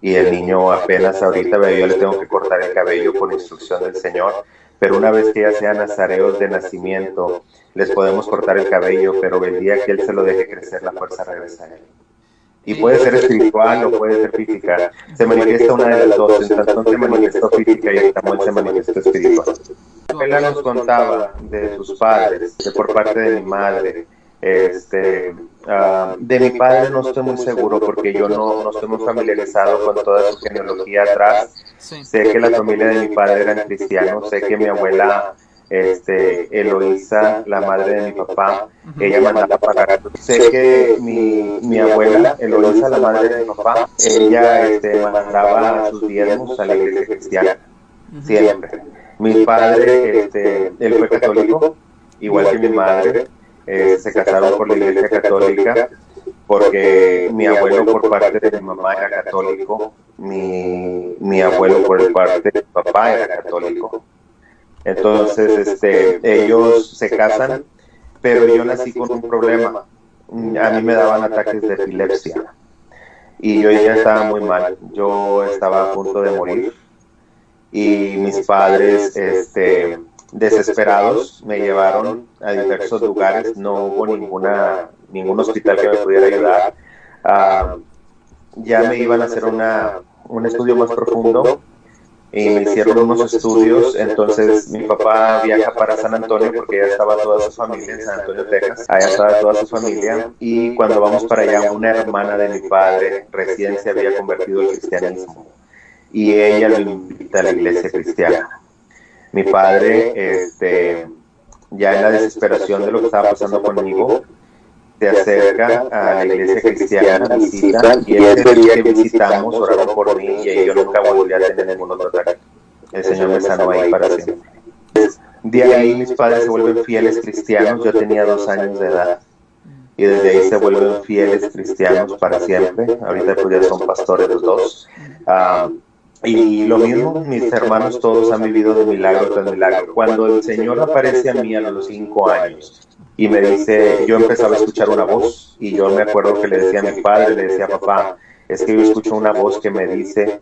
Y el niño apenas ahorita, yo le tengo que cortar el cabello por instrucción del Señor, pero una vez que ya sean nazareos de nacimiento, les podemos cortar el cabello, pero el día que Él se lo deje crecer, la fuerza regresa a Él. Y puede ser espiritual o puede ser física. Se manifiesta una de las dos. En tanto se manifestó física y Samuel se manifestó espiritual. Ella nos contaba de sus padres, de por parte de mi madre. De mi padre no estoy muy seguro porque yo no estoy muy familiarizado con toda su genealogía atrás. Sí. Sé que la familia de mi padre eran cristianos, sé que mi abuela Eloísa, la madre de mi papá, ella mandaba pagar. Sé que mi abuela Eloísa, la madre de mi papá, ella mandaba sus diezmos a la iglesia cristiana, siempre. Mi padre, él fue católico, igual que mi madre. Se casaron por la iglesia católica porque mi abuelo por parte de mi mamá era católico, mi abuelo por parte de mi papá era católico. Entonces ellos se casan, pero yo nací con un problema. A mí me daban ataques de epilepsia y yo ya estaba muy mal, yo estaba a punto de morir y mis padres desesperados me llevaron a diversos lugares, no hubo ningún hospital que me pudiera ayudar. Ya me iban a hacer un estudio más profundo y me hicieron unos estudios. Entonces mi papá viaja para San Antonio porque ya estaba toda su familia en San Antonio, Texas, allá estaba toda su familia, y cuando vamos para allá una hermana de mi padre recién se había convertido al cristianismo y ella lo invita a la iglesia cristiana. Mi padre, ya en la desesperación de lo que estaba pasando conmigo, se acerca a la iglesia cristiana, visita, y ese día que visitamos oraron por mí y yo nunca volví a tener ningún otro ataque. El Señor me sanó ahí para siempre. De ahí mis padres se vuelven fieles cristianos, yo tenía 2 años de edad, y desde ahí se vuelven fieles cristianos para siempre. Ahorita pues ya son pastores los dos. Y lo mismo, mis hermanos todos han vivido de milagro tras milagro. Cuando el Señor aparece a mí a los 5 años y me dice, yo empezaba a escuchar una voz y yo me acuerdo que le decía a mi padre, le decía a papá, es que yo escucho una voz que me dice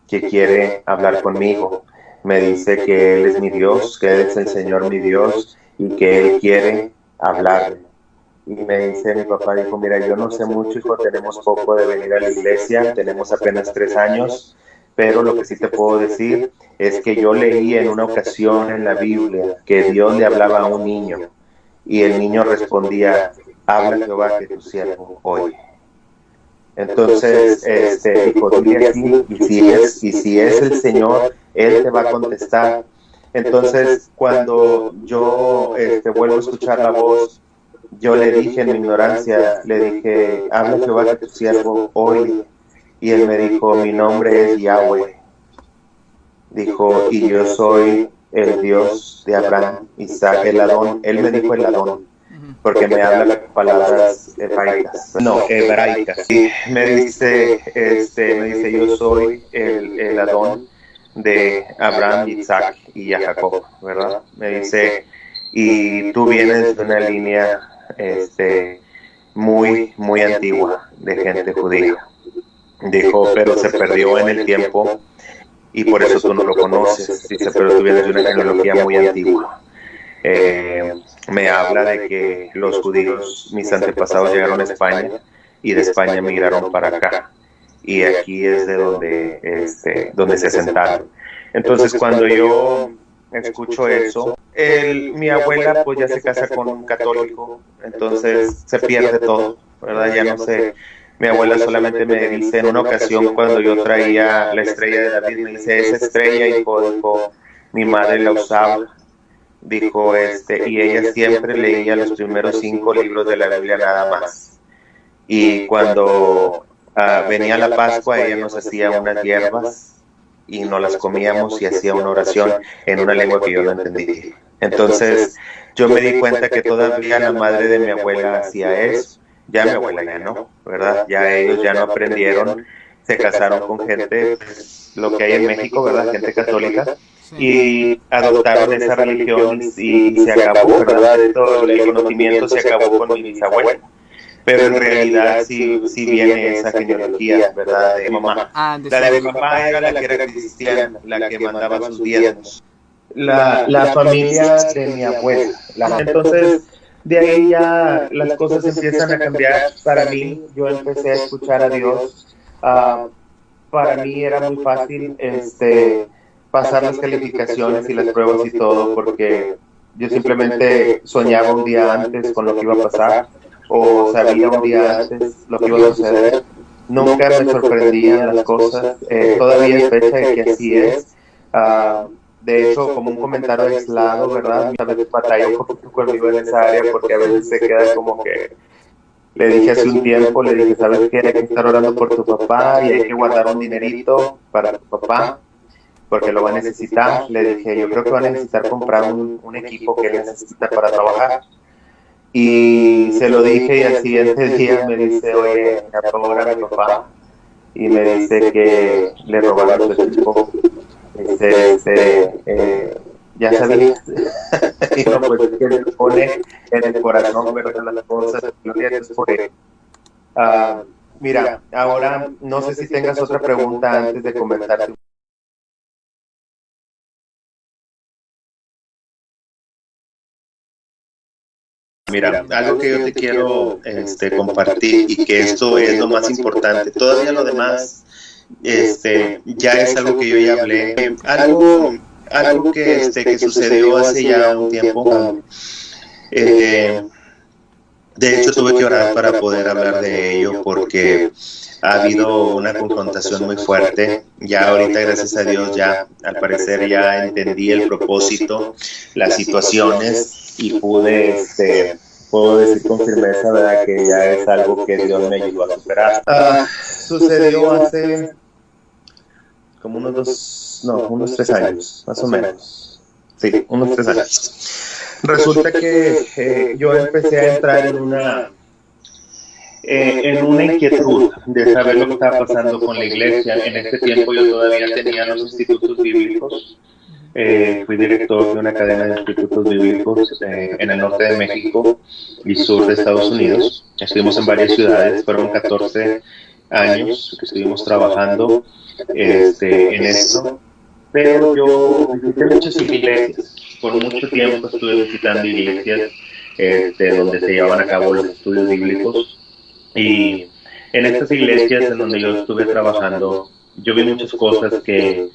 que quiere hablar conmigo. Me dice que Él es mi Dios, que Él es el Señor mi Dios y que Él quiere hablarme. Y me dice mi papá, dijo, mira, yo no sé mucho, hijo, tenemos poco de venir a la iglesia, tenemos apenas 3 años. Pero lo que sí te puedo decir es que yo leí en una ocasión en la Biblia que Dios le hablaba a un niño y el niño respondía, habla Jehová que tu siervo oye. Entonces, dijo, dile así, y si es el Señor, Él te va a contestar. Entonces, cuando yo vuelvo a escuchar la voz, yo le dije en mi ignorancia, le dije, habla Jehová que tu siervo oye. Y él me dijo, mi nombre es Yahweh. Dijo, y yo soy el Dios de Abraham, Isaac, el Adón. Él me dijo el Adón, porque me habla palabras hebraicas. No, hebraicas. Y me dice, yo soy el Adón de Abraham, Isaac y Jacob, ¿verdad? Me dice, y tú vienes de una línea muy, muy antigua de gente judía. Dijo, pero se perdió en el tiempo y por eso tú no lo conoces. Dice, pero tú vienes de una genealogía muy antigua. Me habla de que los judíos, mis antepasados, llegaron a España y de España migraron para acá. Y aquí es de donde se asentaron. Entonces, cuando yo escucho eso, mi abuela pues ya se casa con un católico, entonces se pierde todo, ¿verdad? Ya no sé. Mi abuela solamente me dice, en una ocasión cuando yo traía la estrella de David, me dice, esa estrella, dijo, mi madre la usaba, dijo, y ella siempre leía los primeros 5 libros de la Biblia nada más. Y cuando venía la Pascua, ella nos hacía unas hierbas y nos las comíamos y hacía una oración en una lengua que yo no entendía. Entonces, yo me di cuenta que todavía la madre de mi abuela hacía eso. Ya mi abuela ya no, ¿verdad? Ya ellos ya no aprendieron se casaron con gente, pues, lo que hay en México, ¿verdad? Gente católica, y adoptaron esa religión y se acabó, ¿verdad? Todo el conocimiento se acabó con mi bisabuela. Pero en realidad sí viene esa genealogía, ¿verdad? De mamá. La de mi papá era la que era cristiana, la que mandaba sus diezmos. La familia de mi abuela. Entonces, de ahí ya las cosas empiezan a cambiar para mí. Yo empecé a escuchar a Dios. Para mí era muy fácil pasar las calificaciones y las pruebas y todo, porque yo simplemente soñaba un día antes con lo que iba a pasar, o sabía un día antes lo que iba a suceder. Nunca me sorprendían las cosas. Todavía es fecha de que así es. De hecho, como un comentario aislado, ¿verdad? A veces batalla un poquito conmigo en esa área, porque a veces se queda como que, le dije hace un tiempo, le dije, ¿sabes qué? Hay que estar orando por tu papá y hay que guardar un dinerito para tu papá, porque lo va a necesitar. Le dije, yo creo que va a necesitar comprar un equipo que necesita para trabajar. Y se lo dije y al siguiente día me dice, oye, ahora mi papá, y me dice que le robaron su equipo. Ya sabía. Y no, pues que le pone en el corazón, ¿verdad? Las cosas, gloria a Dios por él. Mira, ahora no sé si tengas otra pregunta antes de comentar. Mira, algo que yo te quiero compartir, y que esto es lo más importante. Todavía lo demás ya es algo que yo ya hablé. Algo que sucedió hace ya un tiempo. De hecho, tuve que orar para poder hablar de ello, porque ha habido una confrontación muy fuerte. Ya ahorita, gracias a Dios, ya al parecer ya entendí el propósito, las situaciones, y puedo decir con firmeza, ¿verdad?, que ya es algo que Dios me ayudó a superar. Sucedió hace como unos 3 años, más o menos. Sí, unos 3 años. Resulta que yo empecé a entrar en una inquietud de saber lo que estaba pasando con la iglesia. En este tiempo yo todavía tenía los institutos bíblicos. Fui director de una cadena de institutos bíblicos en el norte de México y sur de Estados Unidos. Estuvimos en varias ciudades, fueron 14 años que estuvimos trabajando en esto. Pero yo visité muchas iglesias. Por mucho tiempo estuve visitando iglesias donde se llevaban a cabo los estudios bíblicos, y en estas iglesias en donde yo estuve trabajando, yo vi muchas cosas que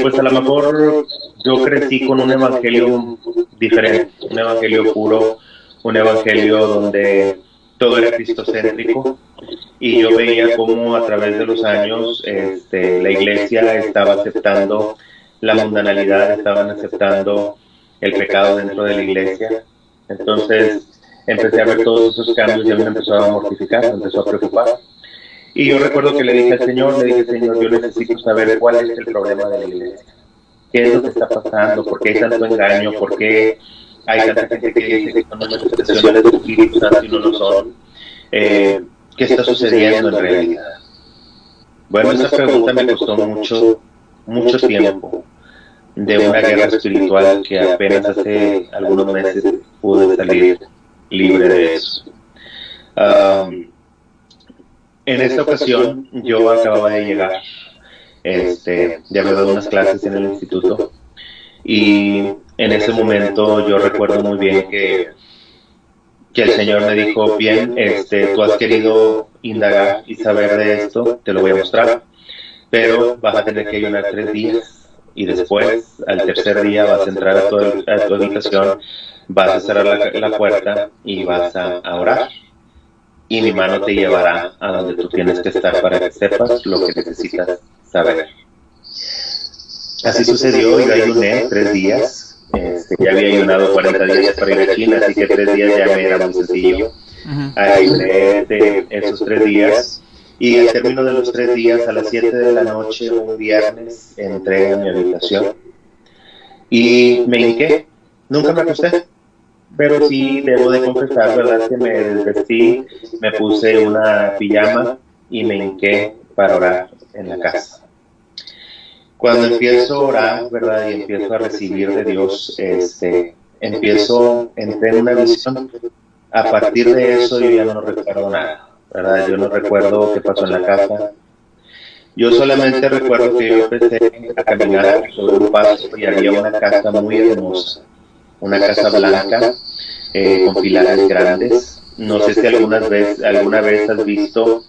pues a lo mejor yo crecí con un evangelio diferente, un evangelio puro, un evangelio donde todo era cristocéntrico, y yo veía cómo a través de los años la iglesia estaba aceptando la mundanalidad, estaban aceptando el pecado dentro de la iglesia. Entonces empecé a ver todos esos cambios y a mí me empezó a mortificar, me empezó a preocupar. Y yo recuerdo que le dije al Señor, Señor, yo necesito saber cuál es el problema de la iglesia. ¿Qué es lo que está pasando? ¿Por qué hay tanto engaño? ¿Por qué hay tanta gente que dice que son manifestaciones del Espíritu Santo y no lo son? ¿Qué está sucediendo en realidad? Bueno, esa pregunta me costó mucho tiempo, de una guerra espiritual que apenas hace algunos meses pude salir libre de eso. En esta ocasión yo acababa de llegar, ya había dado unas clases en el instituto, y en ese momento yo recuerdo muy bien que el Señor me dijo, bien, tú has querido indagar y saber de esto, te lo voy a mostrar, pero vas a tener que ayunar 3 días. Y después, al tercer día, vas a entrar a tu habitación, vas a cerrar la puerta y vas a orar. Y mi mano te llevará a donde tú tienes que estar para que sepas lo que necesitas saber. Así sucedió, y yo ayuné 3 días. Ya había ayunado 40 días para ir a China, así que 3 días ya me era muy sencillo. Ayuné esos 3 días. Y al término de los 3 días, a las 7 de la noche, un viernes, entré a mi habitación y me hinqué. Nunca me acosté, pero sí debo de confesar, ¿verdad?, que me desvestí, me puse una pijama y me hinqué para orar en la casa. Cuando empiezo a orar, ¿verdad? Y empiezo a recibir de Dios, entré en una visión. A partir de eso yo ya no recuerdo nada, ¿verdad? Yo no recuerdo qué pasó en la casa. Yo solamente recuerdo que yo empecé a caminar sobre un paso y había una casa muy hermosa, una casa blanca, con pilares grandes. No sé si alguna vez has visto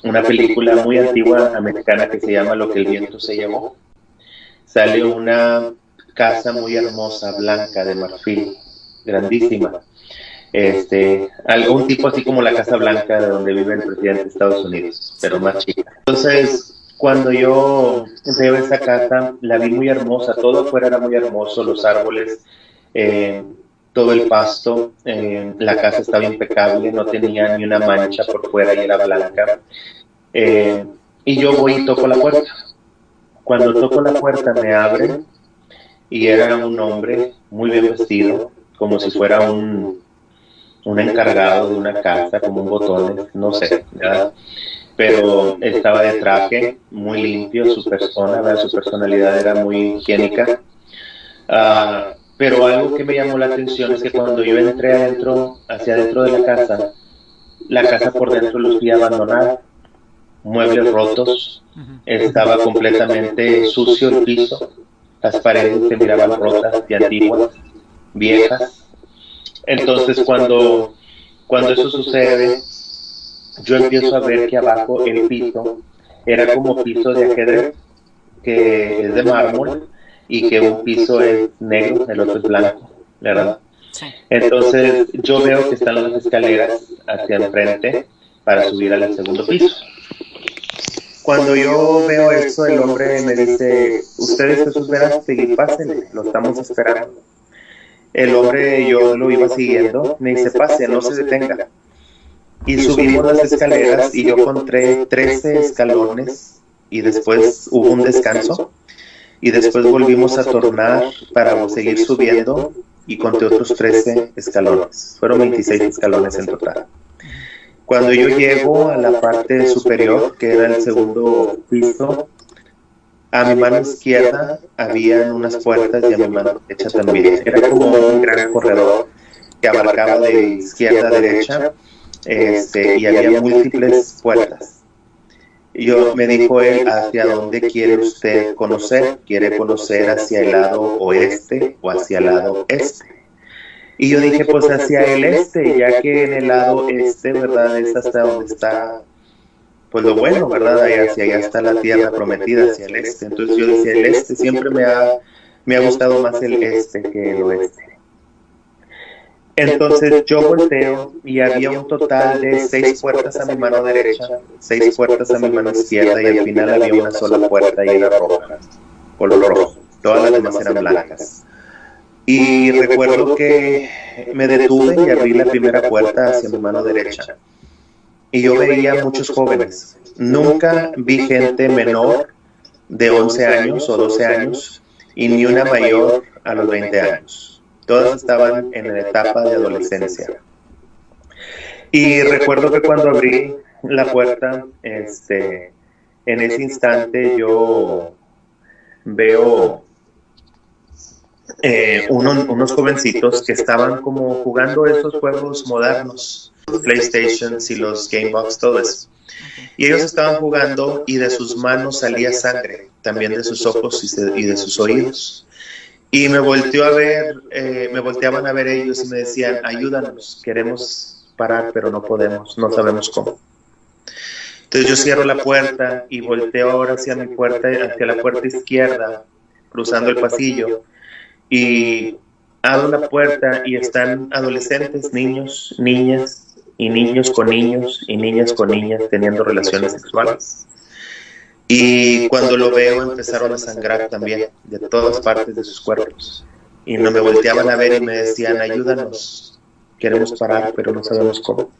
una película muy antigua americana que se llama Lo que el viento se llevó. Sale una casa muy hermosa, blanca, de marfil, grandísima. Algún tipo así como la Casa Blanca de donde vive el presidente de Estados Unidos, pero más chica. Entonces, cuando yo veo esa casa, la vi muy hermosa, todo afuera era muy hermoso, los árboles, todo el pasto, la casa estaba impecable, no tenía ni una mancha por fuera y era blanca. Y yo voy y toco la puerta. Cuando toco la puerta me abren y era un hombre muy bien vestido, como si fuera un encargado de una casa, como un botón, no sé, ¿verdad? Pero estaba de traje, muy limpio, su persona, ¿verdad? Su personalidad era muy higiénica. Pero algo que me llamó la atención es que cuando yo entré hacia adentro de la casa por dentro lucía abandonada, muebles rotos, estaba completamente sucio el piso, las paredes se miraban rotas y antiguas, viejas. Entonces cuando eso sucede, yo empiezo a ver que abajo el piso era como piso de ajedrez, que es de mármol, y que un piso es negro, el otro es blanco, ¿verdad? Sí. Entonces yo veo que están las escaleras hacia enfrente para subir al segundo piso. Cuando yo veo eso, el hombre me dice: ustedes, Jesús Verástegui, pásenle, lo estamos esperando. El hombre, yo lo iba siguiendo, me dice: pase, no se detenga. Y subimos las escaleras y yo encontré 13 escalones y después hubo un descanso y después volvimos a tornar para seguir subiendo y conté otros 13 escalones. Fueron 26 escalones en total. Cuando yo llego a la parte superior, que era el segundo piso, a mi mano izquierda había unas puertas y a mi mano derecha también. Era como un gran corredor que abarcaba de izquierda a derecha, y había múltiples puertas. Me dijo él: ¿hacia dónde quiere usted conocer? ¿Quiere conocer hacia el lado oeste o hacia el lado este? Y yo dije: pues hacia el este, ya que en el lado este, ¿verdad?, es hasta donde está pues lo bueno, ¿verdad? Hacia allá está la tierra prometida, hacia el este. Entonces yo decía: el este, siempre me ha gustado más el este que el oeste. Entonces yo volteo y había un total de 6 puertas a mi mano derecha, 6 puertas a mi mano izquierda, y al final había una sola puerta y era roja, color rojo. Todas las demás eran blancas. Y recuerdo que me detuve y abrí la primera puerta hacia mi mano derecha. Y yo veía muchos jóvenes. Nunca vi gente menor de 11 años o 12 años y ni una mayor a los 20 años. Todas estaban en la etapa de adolescencia. Y recuerdo que cuando abrí la puerta, en ese instante yo veo unos jovencitos que estaban como jugando esos juegos modernos, PlayStations y los Game Box, todo eso. Y ellos estaban jugando y de sus manos salía sangre, también de sus ojos y de sus oídos. Y me volteaban a ver ellos y me decían: ayúdanos, queremos parar pero no podemos, no sabemos cómo. Entonces yo cierro la puerta y volteo ahora hacia la puerta izquierda, cruzando el pasillo, y abro la puerta y están adolescentes, niños, niñas, y niños con niños, y niñas con niñas teniendo relaciones sexuales. Y cuando lo veo empezaron a sangrar también de todas partes de sus cuerpos. Y no me volteaban a ver y me decían: ayúdanos, queremos parar pero no sabemos cómo.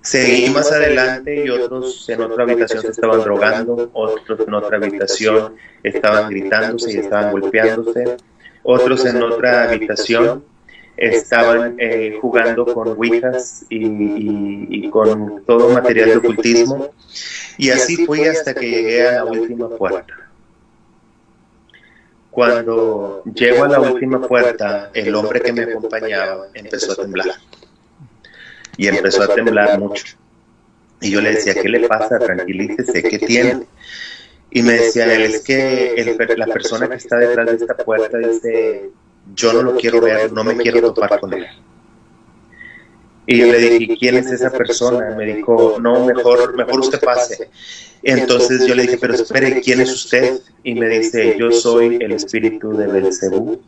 Seguí más adelante y otros en otra habitación se estaban drogando, otros en otra habitación estaban gritándose y estaban golpeándose, otros en otra habitación estaban jugando con ouijas y con todo material de ocultismo. Y así fui hasta que llegué a la última puerta. Cuando llego a la última puerta, el hombre que me acompañaba empezó a temblar. Y empezó a temblar mucho. Y yo le decía, ¿qué le pasa? Tranquilícese, ¿qué tiene? Y me decía él, es que la persona que está detrás de esta puerta dice, yo no lo quiero ver, no me quiero topar con él. Y yo le dije, ¿quién es esa persona? Me dijo, no, mejor usted pase. Entonces yo le dije, pero espere, ¿quién es usted? Y me dice, yo soy el espíritu de Belcebú.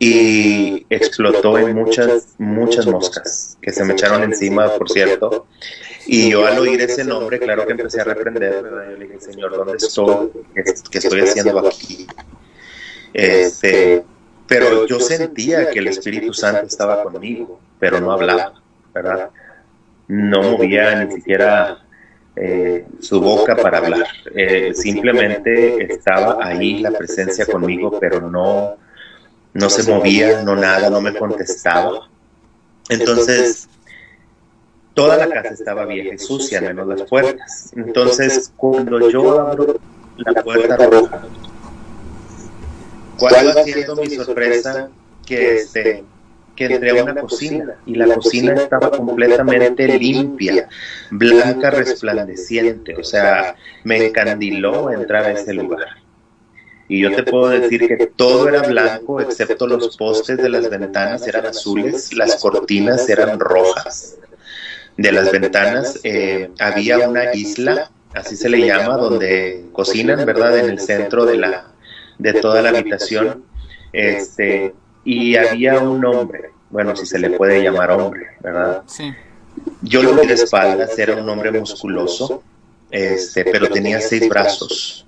Y explotó en muchas moscas que se me echaron encima, por cierto. Y yo al oír ese nombre, claro que empecé a reprender, ¿verdad? Yo le dije, Señor, ¿dónde estoy? ¿Qué estoy haciendo aquí? Pero yo sentía que el Espíritu Santo estaba conmigo, pero no hablaba, ¿verdad? No movía ni siquiera su boca para hablar. Simplemente estaba ahí la presencia conmigo, pero no se movía, no nada, no me contestaba. Entonces, toda la casa estaba vieja y sucia, menos las puertas. Entonces, cuando yo abro la puerta roja, ¿cuál va siendo mi sorpresa? Que entré a una cocina y la cocina estaba completamente limpia, blanca, resplandeciente. O sea, me encandiló entrar a ese lugar. Y yo te puedo decir que todo era blanco, excepto los postes de las ventanas eran azules, las cortinas eran rojas. De las ventanas había una isla, así se le llama, donde cocinan, ¿verdad? En el centro de toda la habitación. Y había un hombre, bueno, si se le puede llamar hombre, ¿verdad? Sí. Yo lo vi de espaldas, era un hombre musculoso, pero tenía 6 brazos.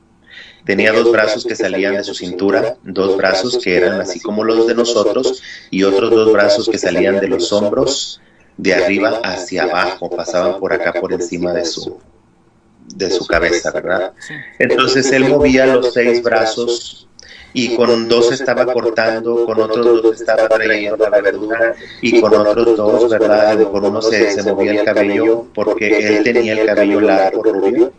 Tenía 2 brazos que salían de su cintura, 2 brazos que eran así como los de nosotros, y otros 2 brazos que salían de los hombros, de arriba hacia abajo, pasaban por acá por encima de su cabeza, ¿verdad? Entonces él movía los 6 brazos y con 2 estaba cortando, con otros 2 estaba trayendo la verdura y con otros 2, ¿verdad? Con uno se movía el cabello porque él tenía el cabello largo, rubio.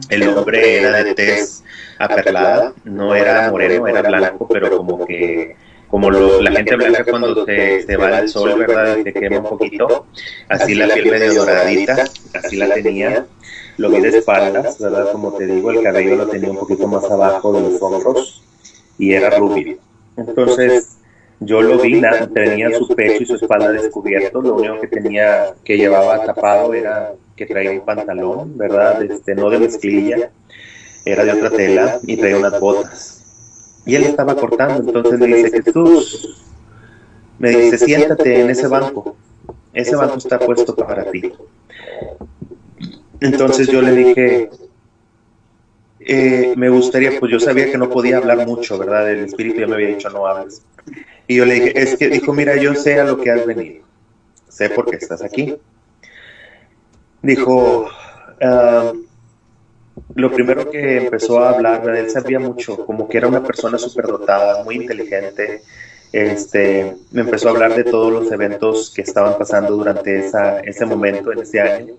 El hombre era de tez aperlada, no era moreno, era blanco, pero como la gente blanca cuando se va al sol, ¿verdad? Se quema un poquito, así la piel medio doradita, así la tenía. Lo vi de espaldas, ¿verdad? Como te digo, el cabello lo tenía un poquito más abajo de los hombros y era rubio. Entonces yo lo vi, tenía su pecho y su espalda descubiertos, lo único que llevaba tapado era que traía un pantalón, ¿verdad? No de mezclilla, era de otra tela y traía unas botas. Y él estaba cortando, entonces me dice, Jesús, me dice, siéntate en ese banco está puesto para ti. Entonces yo le dije, me gustaría, pues yo sabía que no podía hablar mucho, ¿verdad? El Espíritu ya me había dicho, no hables. Y yo le dije, dijo, mira, yo sé a lo que has venido, sé por qué estás aquí. Dijo, lo primero que empezó a hablar, él sabía mucho, como que era una persona superdotada, muy inteligente. Me empezó a hablar de todos los eventos que estaban pasando durante ese momento, en ese año.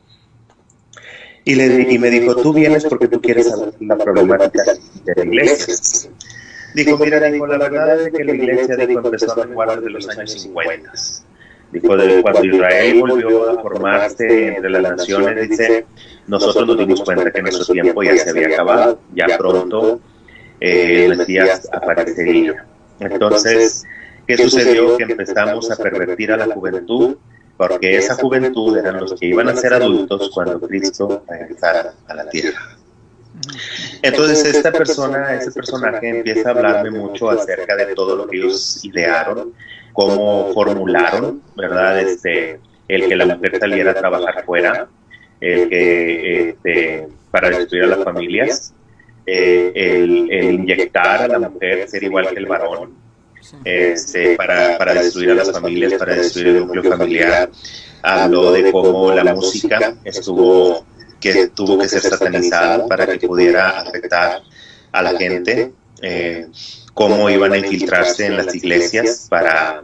Y me dijo, tú vienes porque tú quieres saber la problemática de la iglesia. Dijo, mira, la verdad es que la iglesia empezó a menguar desde los años 50. Dijo, cuando Israel volvió a formarse entre las naciones, dice, nosotros nos dimos cuenta que nuestro tiempo ya se había acabado, ya pronto el Mesías aparecería. Entonces, ¿qué sucedió? Que empezamos a pervertir a la juventud, porque esa juventud eran los que iban a ser adultos cuando Cristo regresara a la tierra. Entonces ese personaje empieza a hablarme mucho acerca de todo lo que ellos idearon, cómo formularon, ¿verdad? El que la mujer saliera a trabajar fuera, el que para destruir a las familias, el inyectar a la mujer, ser igual que el varón, para destruir a las familias, para destruir el núcleo familiar. Habló de cómo la música tuvo que ser satanizada para que pudiera afectar a la gente, cómo iban a infiltrarse en las iglesias para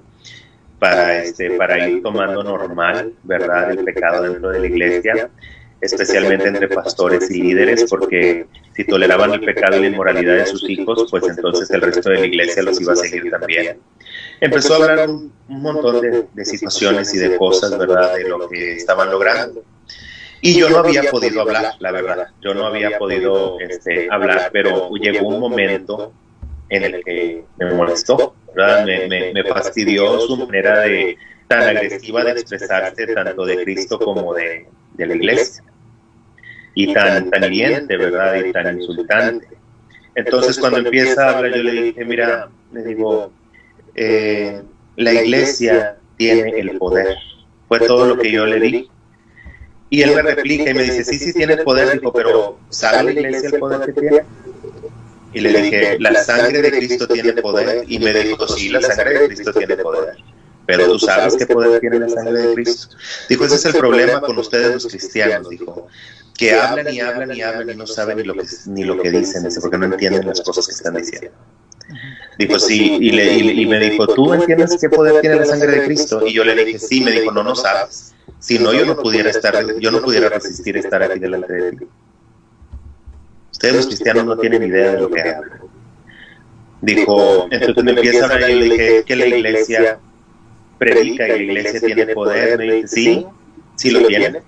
para ir tomando normal, ¿verdad?, el pecado dentro de la iglesia, especialmente entre pastores y líderes, porque si toleraban el pecado y la inmoralidad de sus hijos, pues entonces el resto de la iglesia los iba a seguir también. Empezó a hablar un montón de situaciones y de cosas, ¿verdad?, de lo que estaban logrando. Y yo no había podido hablar, la verdad. Yo no había podido hablar, pero llegó un momento en el que me molestó, ¿verdad? Me fastidió su manera tan agresiva de expresarse, tanto de Cristo como de la iglesia. Y tan hiriente, ¿verdad? Y tan insultante. Entonces, cuando empieza a hablar, yo le dije, mira, le digo, la iglesia tiene el poder. Fue todo lo que yo le dije. Y él me replica y me dice, sí tiene el poder, dijo, pero ¿sabe la iglesia el poder que tiene? Y le dije, la sangre de Cristo tiene poder. Y me dijo, sí, la sangre de Cristo tiene poder. Pero ¿tú sabes qué poder tiene la sangre de Cristo? Dijo, ese es el problema con ustedes los cristianos, dijo, que hablan y hablan y hablan y no saben ni lo que dicen, dice, porque no entienden las cosas que están diciendo. Dijo, sí, y me dijo, ¿tú entiendes qué poder tiene la sangre de Cristo? Y yo le dije, sí, me dijo, no sabes. Si no, yo no pudiera resistir estar aquí delante de ti. Ustedes los cristianos no tienen idea de lo que hablan. Dijo, entonces me empieza a hablar y le dije, que la iglesia predica y la iglesia tiene poder. Me dice, sí lo tiene.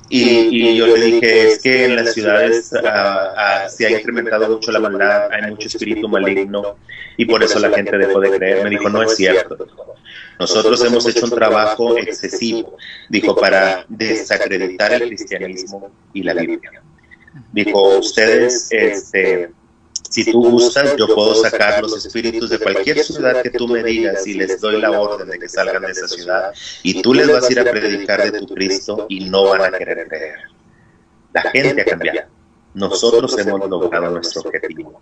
Y yo le dije, es que en las ciudades se ha incrementado mucho la maldad, hay mucho espíritu maligno y por eso la gente dejó de creer. Me dijo, no es cierto. Nosotros hemos hecho un trabajo excesivo, dijo, para desacreditar el cristianismo y la Biblia. Dijo, ustedes, si tú gustas, yo puedo sacar los espíritus de cualquier ciudad que tú me digas y les doy la orden de que salgan de esa ciudad y tú les vas a ir a predicar de tu Cristo y no van a querer creer. La gente ha cambiado. Nosotros hemos logrado nuestro objetivo.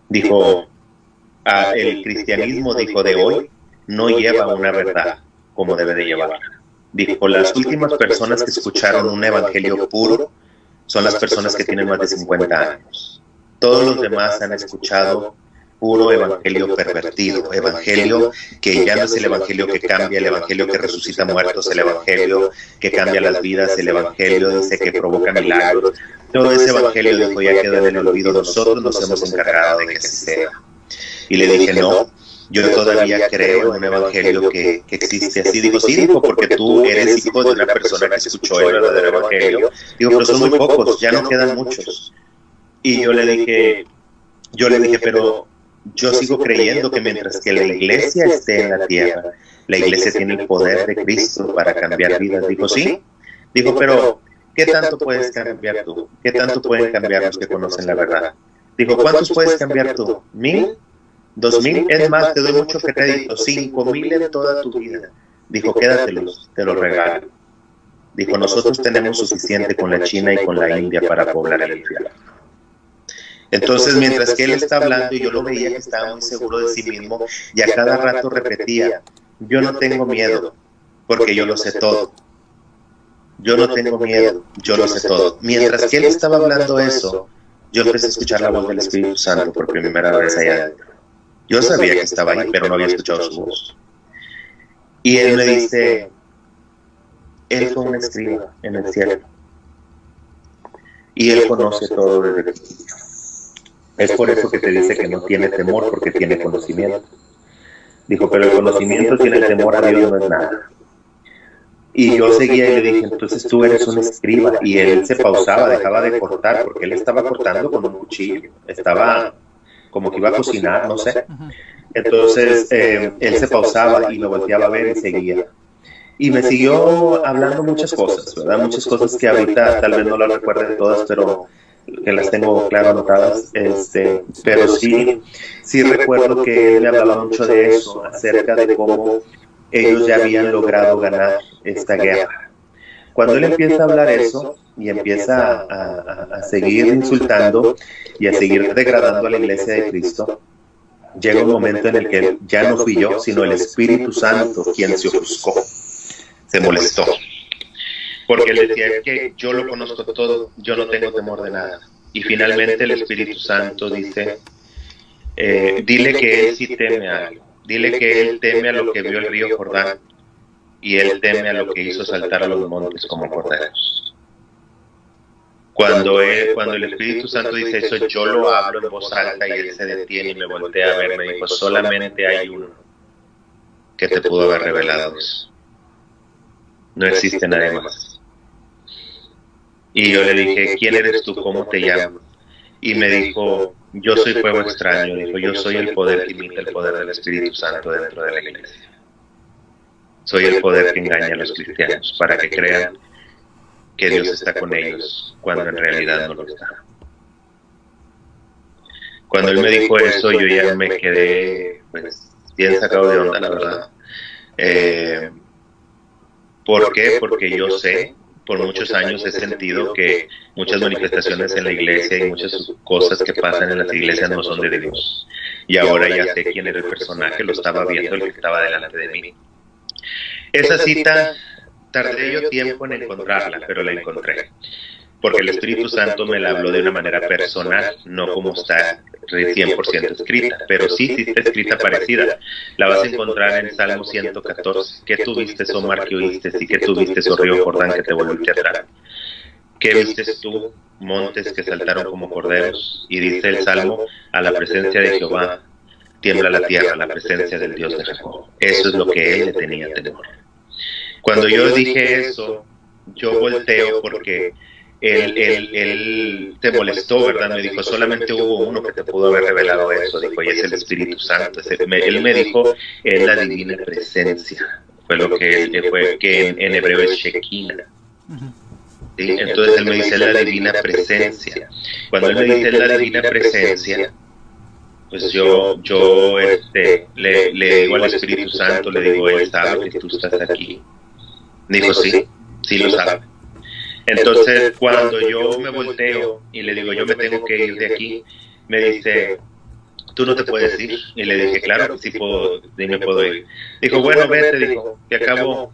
Dijo, el cristianismo, dijo, de hoy no lleva una verdad como debe de llevarla. Dijo, las últimas personas que escucharon un evangelio puro son las personas que tienen más de 50 años. Todos los demás han escuchado puro evangelio pervertido, evangelio que ya no es el evangelio que cambia, el evangelio que resucita muertos, el evangelio que cambia las vidas, el evangelio dice que provoca milagros. Todo ese evangelio, dijo, ya queda en el olvido. Nosotros nos hemos encargado de que así sea. Y le dije, no, yo todavía creo en un evangelio que existe así. Digo, sí, dijo, porque tú eres hijo de una persona que escuchó el verdadero evangelio. Digo, pero son muy pocos, ya no quedan muchos. Y yo le dije, pero yo sigo creyendo que mientras que la iglesia esté en la tierra, la iglesia tiene el poder de Cristo para cambiar vidas. Dijo, sí. Dijo, pero ¿qué tanto puedes cambiar tú? ¿Qué tanto pueden cambiar los que conocen la verdad? Dijo, ¿cuántos puedes cambiar tú? ¿1000? ¿2000? Es más, te doy mucho crédito, 5000 en toda tu vida. Dijo, quédatelos, te los regalo. Dijo, nosotros tenemos suficiente con la China y con la India para poblar el infierno. Entonces, mientras que él está hablando y yo lo veía que estaba muy seguro de sí mismo, y a cada rato repetía, yo no tengo miedo, porque yo lo sé todo. Yo no tengo miedo, yo lo sé todo. Mientras que él estaba hablando eso, yo empecé a escuchar la voz del Espíritu Santo por primera vez allá adentro. Yo sabía que estaba ahí, pero no había escuchado su voz. Y él me dice, él fue un escriba en el cielo. Y él conoce todo desde ti. Es por eso que te dice que no tiene temor, porque tiene conocimiento. Dijo, pero el conocimiento sin el temor a Dios no es nada. Y yo seguía y le dije, entonces tú eres un escriba. Y él se pausaba, dejaba de cortar, porque él estaba cortando con un cuchillo. Estaba como que iba a cocinar, no sé. Entonces él se pausaba y me volteaba a ver y seguía. Y me siguió hablando muchas cosas, ¿verdad? Muchas cosas que ahorita tal vez no las recuerden todas, pero que las tengo claro anotadas, pero sí recuerdo que él me hablaba mucho de eso, acerca de cómo ellos ya habían logrado ganar esta guerra. Cuando él empieza a hablar eso y empieza a seguir insultando y a seguir degradando a la iglesia de Cristo, llega un momento en el que ya no fui yo, sino el Espíritu Santo quien se ofuscó, se molestó. Porque él decía, es que yo lo conozco todo, yo no tengo temor de nada. Y finalmente el Espíritu Santo dice, dile que él sí teme algo. Dile que él teme a lo que vio el río Jordán, y él teme a lo que hizo saltar a los montes como corderos. Cuando el Espíritu Santo dice eso, yo lo hablo en voz alta y él se detiene y me voltea a ver, me dijo, solamente hay uno que te pudo haber revelado eso. No existe nadie más. Y yo le dije, ¿quién eres tú? ¿Cómo te llamas? Y me dijo, yo soy fuego extraño. Dijo, yo soy el poder que imita el poder del Espíritu Santo dentro de la iglesia. Soy el poder que engaña a los cristianos para que crean que Dios está con ellos cuando en realidad no lo está. Cuando él me dijo eso, yo ya me quedé pues, bien sacado de onda, la verdad. ¿Por qué? Porque yo sé, por muchos años he sentido que muchas manifestaciones en la iglesia y muchas cosas que pasan en las iglesias no son de Dios. Y ahora ya sé quién era el personaje, lo estaba viendo, el que estaba delante de mí. Esa cita tardé yo tiempo en encontrarla, pero la encontré. Porque el Espíritu Santo me la habló de una manera personal, no como está 100% escrita, pero sí está escrita parecida. La vas a encontrar en Salmo 114. ¿Qué tuviste, oh mar, que oíste? ¿Y qué tuviste, oh río Jordán, que te volviste atrás? ¿Qué viste tú, montes que saltaron como corderos? Y dice el Salmo, a la presencia de Jehová tiembla la tierra, a la presencia del Dios de Jacob. Eso es lo que él le tenía temor. Cuando yo dije eso, yo volteo porque él te molestó, ¿verdad? Me dijo, solamente hubo uno que te pudo haber revelado eso. Dijo, y es el Espíritu Santo. Él me dijo, es la divina presencia. Fue lo que en hebreo es Shekinah. ¿Sí? Entonces él me dice, es la divina presencia. Cuando él me dice, es la divina presencia, pues yo le digo al Espíritu Santo, le digo, él sabe que tú estás aquí. Dijo, sí lo sabe. Entonces, cuando yo me volteo y le digo, yo me tengo que ir de aquí, me dice, ¿tú no te puedes ir? Y le dije, claro que sí puedo, me puedo ir. Dijo, bueno, vete, dijo, que acabo.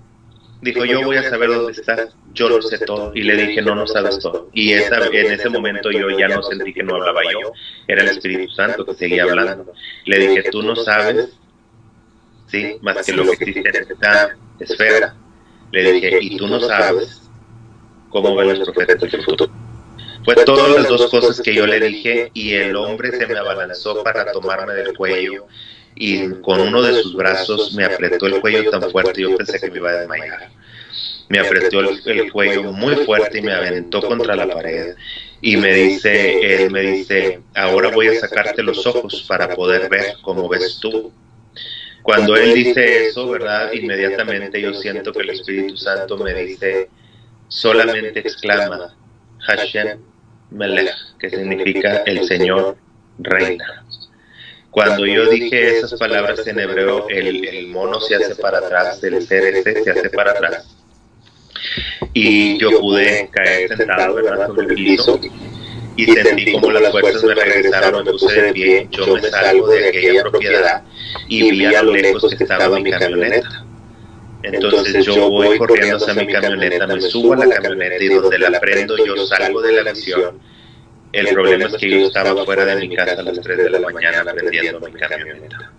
Dijo, yo voy a saber dónde estás, yo lo sé todo. Y le dije, no sabes todo. Y en ese momento yo ya no sentí que no hablaba yo, era el Espíritu Santo que seguía hablando. Le dije, tú no sabes, sí, más que lo que existe en esta esfera. Le dije, y tú no sabes cómo ven los profetas del futuro. Fue todas las dos cosas que yo le dije y el hombre se me abalanzó para tomarme del cuello y con uno de sus brazos me apretó el cuello tan fuerte, yo pensé que me iba a desmayar. Me apretó el cuello muy fuerte y me aventó contra la pared y él me dice, ahora voy a sacarte los ojos para poder ver como ves tú. Cuando él dice eso, ¿verdad? Inmediatamente yo siento que el Espíritu Santo me dice, solamente exclama, Hashem Melech, que significa el Señor reina. Cuando yo dije esas palabras en hebreo, el mono se hace para atrás, el ser ese se hace para atrás. Y yo pude caer sentado, ¿verdad?, sobre el piso. Y sentí como las fuerzas me regresaron, me puse de pie, yo me salgo de aquella propiedad y vi a lo lejos que estaba mi camioneta. Entonces yo voy corriendo hacia mi camioneta, me subo a la camioneta y donde la prendo yo salgo de la visión. El problema es que yo estaba fuera de mi casa a las 3 de la mañana prendiendo mi camioneta.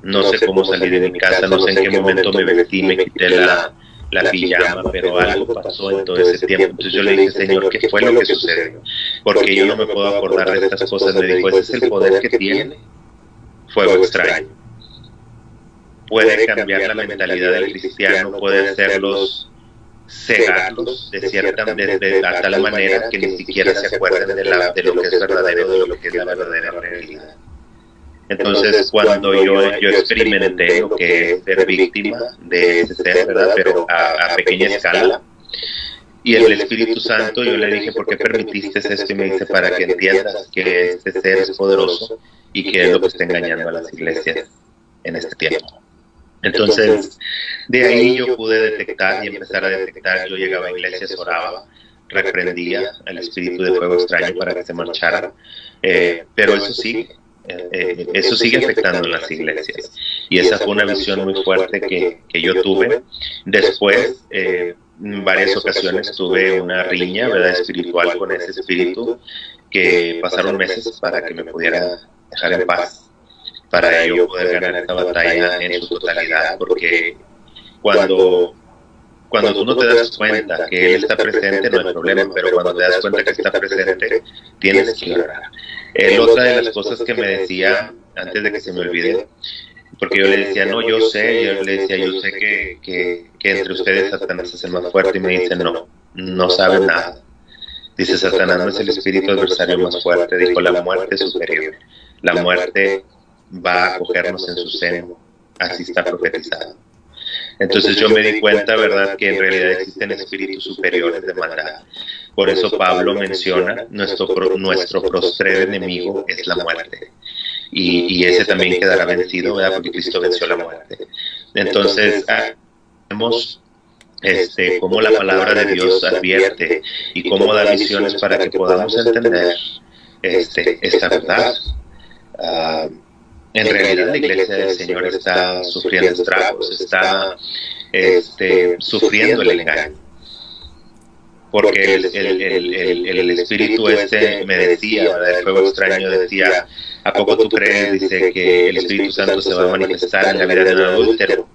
No sé cómo salí de mi casa, no sé en qué momento me vestí, me quité la pijama, pero algo pasó en todo ese tiempo. Entonces yo le dije, Señor, ¿qué fue lo que sucedió? Porque yo no me puedo acordar de estas cosas. Me dijo, ese es el poder que tiene fuego extraño. Puede cambiar la mentalidad del cristiano, puede hacerlos cegarlos a tal manera que ni siquiera se acuerden de lo que es verdadero, de lo que es la verdadera realidad. Entonces, cuando yo experimenté lo que es ser víctima de ese ser, ¿verdad?, pero a pequeña escala, y el Espíritu Santo, yo le dije, ¿por qué permitiste esto? Y me dice, para que entiendas que este ser es poderoso y que es lo que está engañando a las iglesias en este tiempo. Entonces, de ahí yo pude detectar y empezar a detectar. Yo llegaba a iglesias, oraba, reprendía al espíritu de fuego extraño para que se marchara, pero eso sigue afectando en las iglesias. Y esa fue una visión muy fuerte que yo tuve. Después, en varias ocasiones tuve una riña, ¿verdad?, espiritual con ese espíritu, que pasaron meses para que me pudiera dejar en paz. para ello poder ganar esta batalla en su totalidad, porque cuando tú no te das cuenta que Él está presente, no hay problema, pero cuando te das cuenta que está presente, tienes que orar. Otra de las cosas que me decía, antes de que se me olvide, porque yo le decía, no, yo sé que entre ustedes Satanás es el más fuerte, y me dice, no sabe nada. Dice, Satanás no es el espíritu adversario más fuerte, dijo, la muerte es superior. La muerte va a cogernos en su seno, así está profetizado. Entonces yo me di cuenta, ¿verdad?, que en realidad existen espíritus superiores de maldad. Por eso Pablo menciona, nuestro postrer enemigo es la muerte. Y ese también quedará vencido, ¿verdad?, porque Cristo venció la muerte. Entonces, vemos cómo la palabra de Dios advierte y cómo da visiones para que podamos entender esta verdad. En realidad la iglesia del Señor está sufriendo estragos, está sufriendo el engaño. Porque el espíritu me decía, ¿verdad?, el fuego extraño decía, ¿a poco tú crees? Dice que el Espíritu Santo se va a manifestar en la vida de un adúltero.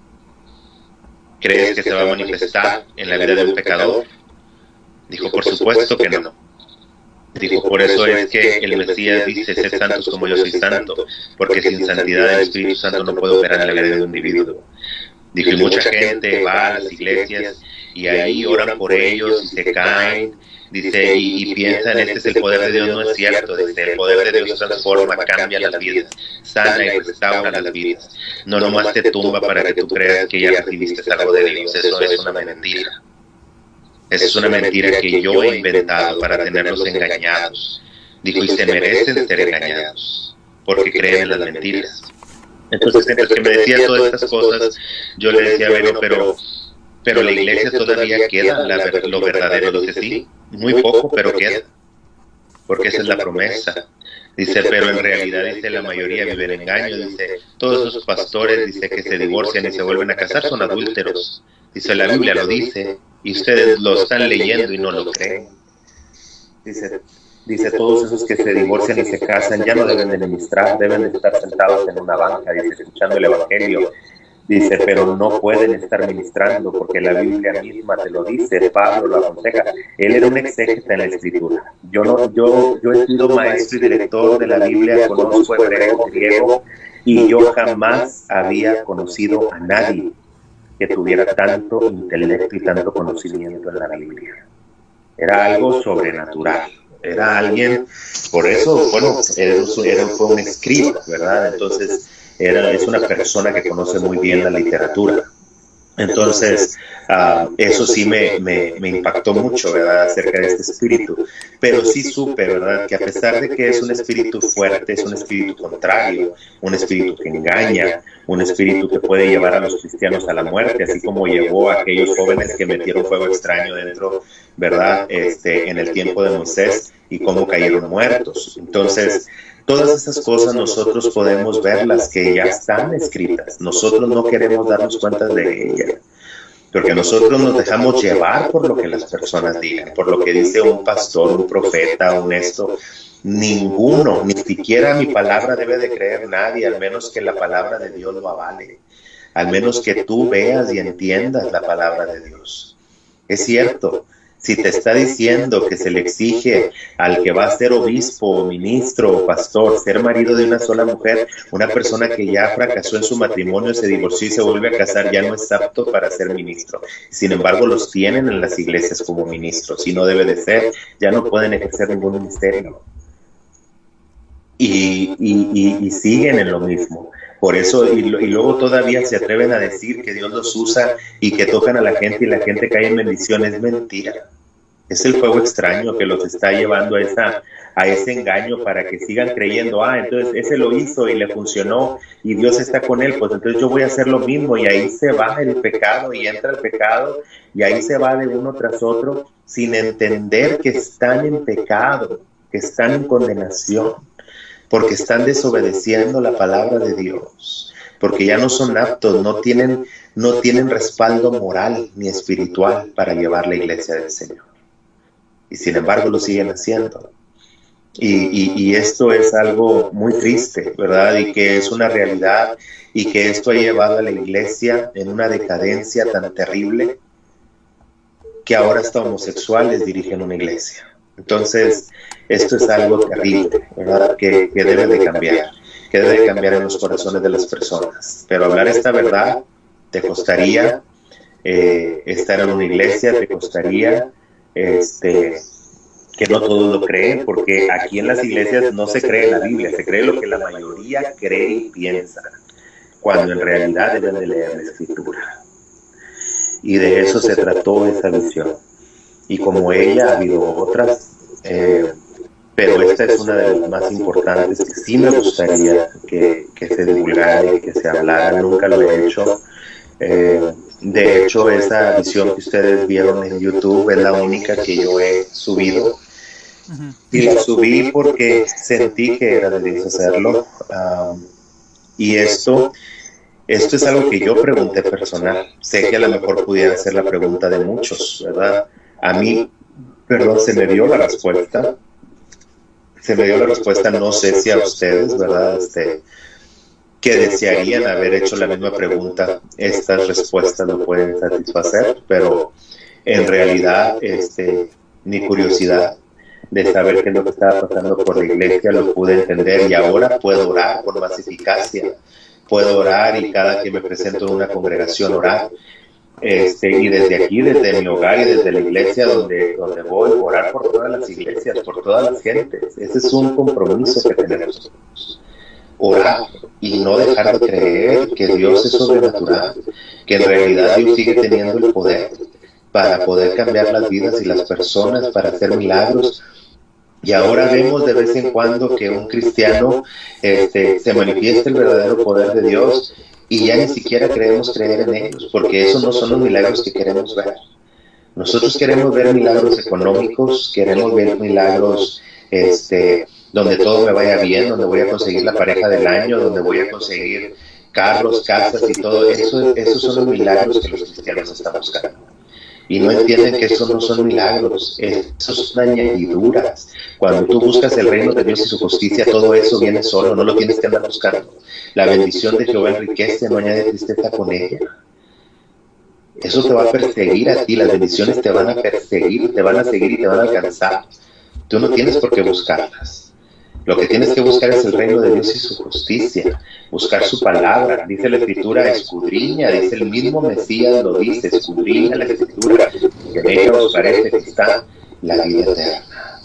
¿Crees que se va a manifestar en la vida de un pecador? Dijo, por supuesto que no. Dijo, por eso es que el Mesías dice, sed santos como yo soy santo, porque sin santidad el Espíritu Santo no puede operar en la vida de un individuo. Dijo, y mucha gente va a las iglesias y ahí oran por ellos y se caen, dice, y piensan, este es el poder de Dios. No es cierto, dice, el poder de Dios transforma, cambia las vidas, sana y restaura las vidas. No nomás te tumba para que tú creas que ya recibiste algo de Dios. Eso es una mentira. Esa es una mentira que yo he inventado para tenerlos engañados. Dijo, y se merecen ser engañados, porque creen en las mentiras. Entonces, mientras que me decía todas estas cosas, yo le decía, bueno, pero la iglesia todavía queda lo verdadero. Dice, sí, muy poco, pero queda, porque esa es la promesa. Dice, pero en realidad, dice, la mayoría vive en engaño. Dice, todos esos pastores, dice, que se divorcian y se vuelven a casar son adúlteros. Dice, la Biblia lo dice, y ustedes lo están leyendo y no lo creen. Dice, todos esos que se divorcian y se casan ya no deben de ministrar, deben de estar sentados en una banca, dice, escuchando el Evangelio. Dice, pero no pueden estar ministrando porque la Biblia misma te lo dice, Pablo lo aconseja. Él era un exégeta en la Escritura. Yo he sido maestro y director de la Biblia, conozco hebreo, griego, y yo jamás había conocido a nadie que tuviera tanto intelecto y tanto conocimiento en la Biblia. Era algo sobrenatural. Era alguien, por eso, bueno, fue un escriba, ¿verdad? Entonces, es una persona que conoce muy bien la literatura. Entonces, eso sí me impactó mucho, ¿verdad?, acerca de este espíritu. Pero sí supe, ¿verdad?, que a pesar de que es un espíritu fuerte, es un espíritu contrario, un espíritu que engaña, un espíritu que puede llevar a los cristianos a la muerte, así como llevó a aquellos jóvenes que metieron fuego extraño dentro, ¿verdad?, en el tiempo de Moisés, y cómo cayeron muertos. Entonces, todas esas cosas nosotros podemos verlas, que ya están escritas. Nosotros no queremos darnos cuenta de ellas, porque nosotros nos dejamos llevar por lo que las personas digan, por lo que dice un pastor, un profeta, un esto. Ninguno, ni siquiera mi palabra debe de creer nadie, al menos que la palabra de Dios lo avale, al menos que tú veas y entiendas la palabra de Dios. Es cierto, si te está diciendo que se le exige al que va a ser obispo o ministro o pastor ser marido de una sola mujer, una persona que ya fracasó en su matrimonio, se divorció y se vuelve a casar, ya no es apto para ser ministro. Sin embargo, los tienen en las iglesias como ministros, y no debe de ser, ya no pueden ejercer ningún ministerio. Y siguen en lo mismo. Por eso, y luego todavía se atreven a decir que Dios los usa y que tocan a la gente y la gente cae en bendición. Es mentira. Es el fuego extraño que los está llevando a ese engaño para que sigan creyendo, entonces ese lo hizo y le funcionó y Dios está con él, pues entonces yo voy a hacer lo mismo, y ahí se va el pecado y entra el pecado y ahí se va de uno tras otro sin entender que están en pecado, que están en condenación, porque están desobedeciendo la palabra de Dios, porque ya no son aptos, no tienen respaldo moral ni espiritual para llevar la iglesia del Señor. Y sin embargo lo siguen haciendo. Y esto es algo muy triste, ¿verdad? Y que es una realidad y que esto ha llevado a la iglesia en una decadencia tan terrible que ahora hasta homosexuales dirigen una iglesia. Entonces, esto es algo terrible, ¿verdad? Que debe de cambiar, que debe de cambiar en los corazones de las personas. Pero hablar esta verdad te costaría estar en una iglesia, te costaría que no todos lo creen, porque aquí en las iglesias no se cree la Biblia, se cree lo que la mayoría cree y piensa, cuando en realidad deben de leer la Escritura. Y de eso se trató esa visión. Y como ella, ha habido otras, pero esta es una de las más importantes que sí me gustaría que se divulgara y que se hablara. Nunca lo he hecho. De hecho, esa visión que ustedes vieron en YouTube es la única que yo he subido. Y la subí porque sentí que era de Dios hacerlo. Y esto es algo que yo pregunté personal. Sé que a lo mejor pudiera ser la pregunta de muchos, ¿verdad? A mí, se me dio la respuesta. Se me dio la respuesta, no sé si a ustedes, ¿verdad? Que desearían haber hecho la misma pregunta. Estas respuestas no pueden satisfacer, pero en realidad mi curiosidad de saber qué es lo que estaba pasando por la iglesia lo pude entender, y ahora puedo orar con más eficacia. Puedo orar, y cada que me presento en una congregación orar, y desde aquí, desde mi hogar y desde la iglesia donde voy, orar por todas las iglesias, por todas las gentes. Ese es un compromiso que tenemos. Orar y no dejar de creer que Dios es sobrenatural, que en realidad Dios sigue teniendo el poder para poder cambiar las vidas y las personas, para hacer milagros. Y ahora vemos de vez en cuando que un cristiano se manifiesta el verdadero poder de Dios, y ya ni siquiera creemos creer en ellos, porque esos no son los milagros que queremos ver. Nosotros queremos ver milagros económicos, queremos ver milagros donde todo me vaya bien, donde voy a conseguir la pareja del año, donde voy a conseguir carros, casas y todo eso. Esos son los milagros que los cristianos están buscando. Y no entienden que esos no son milagros, esos son añadiduras. Cuando tú buscas el reino de Dios y su justicia, todo eso viene solo, no lo tienes que andar buscando. La bendición de Jehová enriquece, no añade tristeza con ella. Eso te va a perseguir a ti, las bendiciones te van a perseguir, te van a seguir y te van a alcanzar. Tú no tienes por qué buscarlas. Lo que tienes que buscar es el reino de Dios y su justicia, buscar su palabra. Dice la Escritura, escudriña, dice el mismo Mesías, lo dice, escudriña la Escritura, que en ella os parece que está la vida eterna.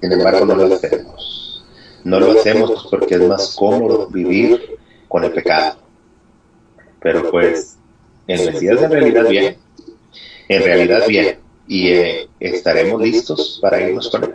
Sin embargo, no lo hacemos. No lo hacemos porque es más cómodo vivir con el pecado. Pero pues, el Mesías en realidad viene, y estaremos listos para irnos con él.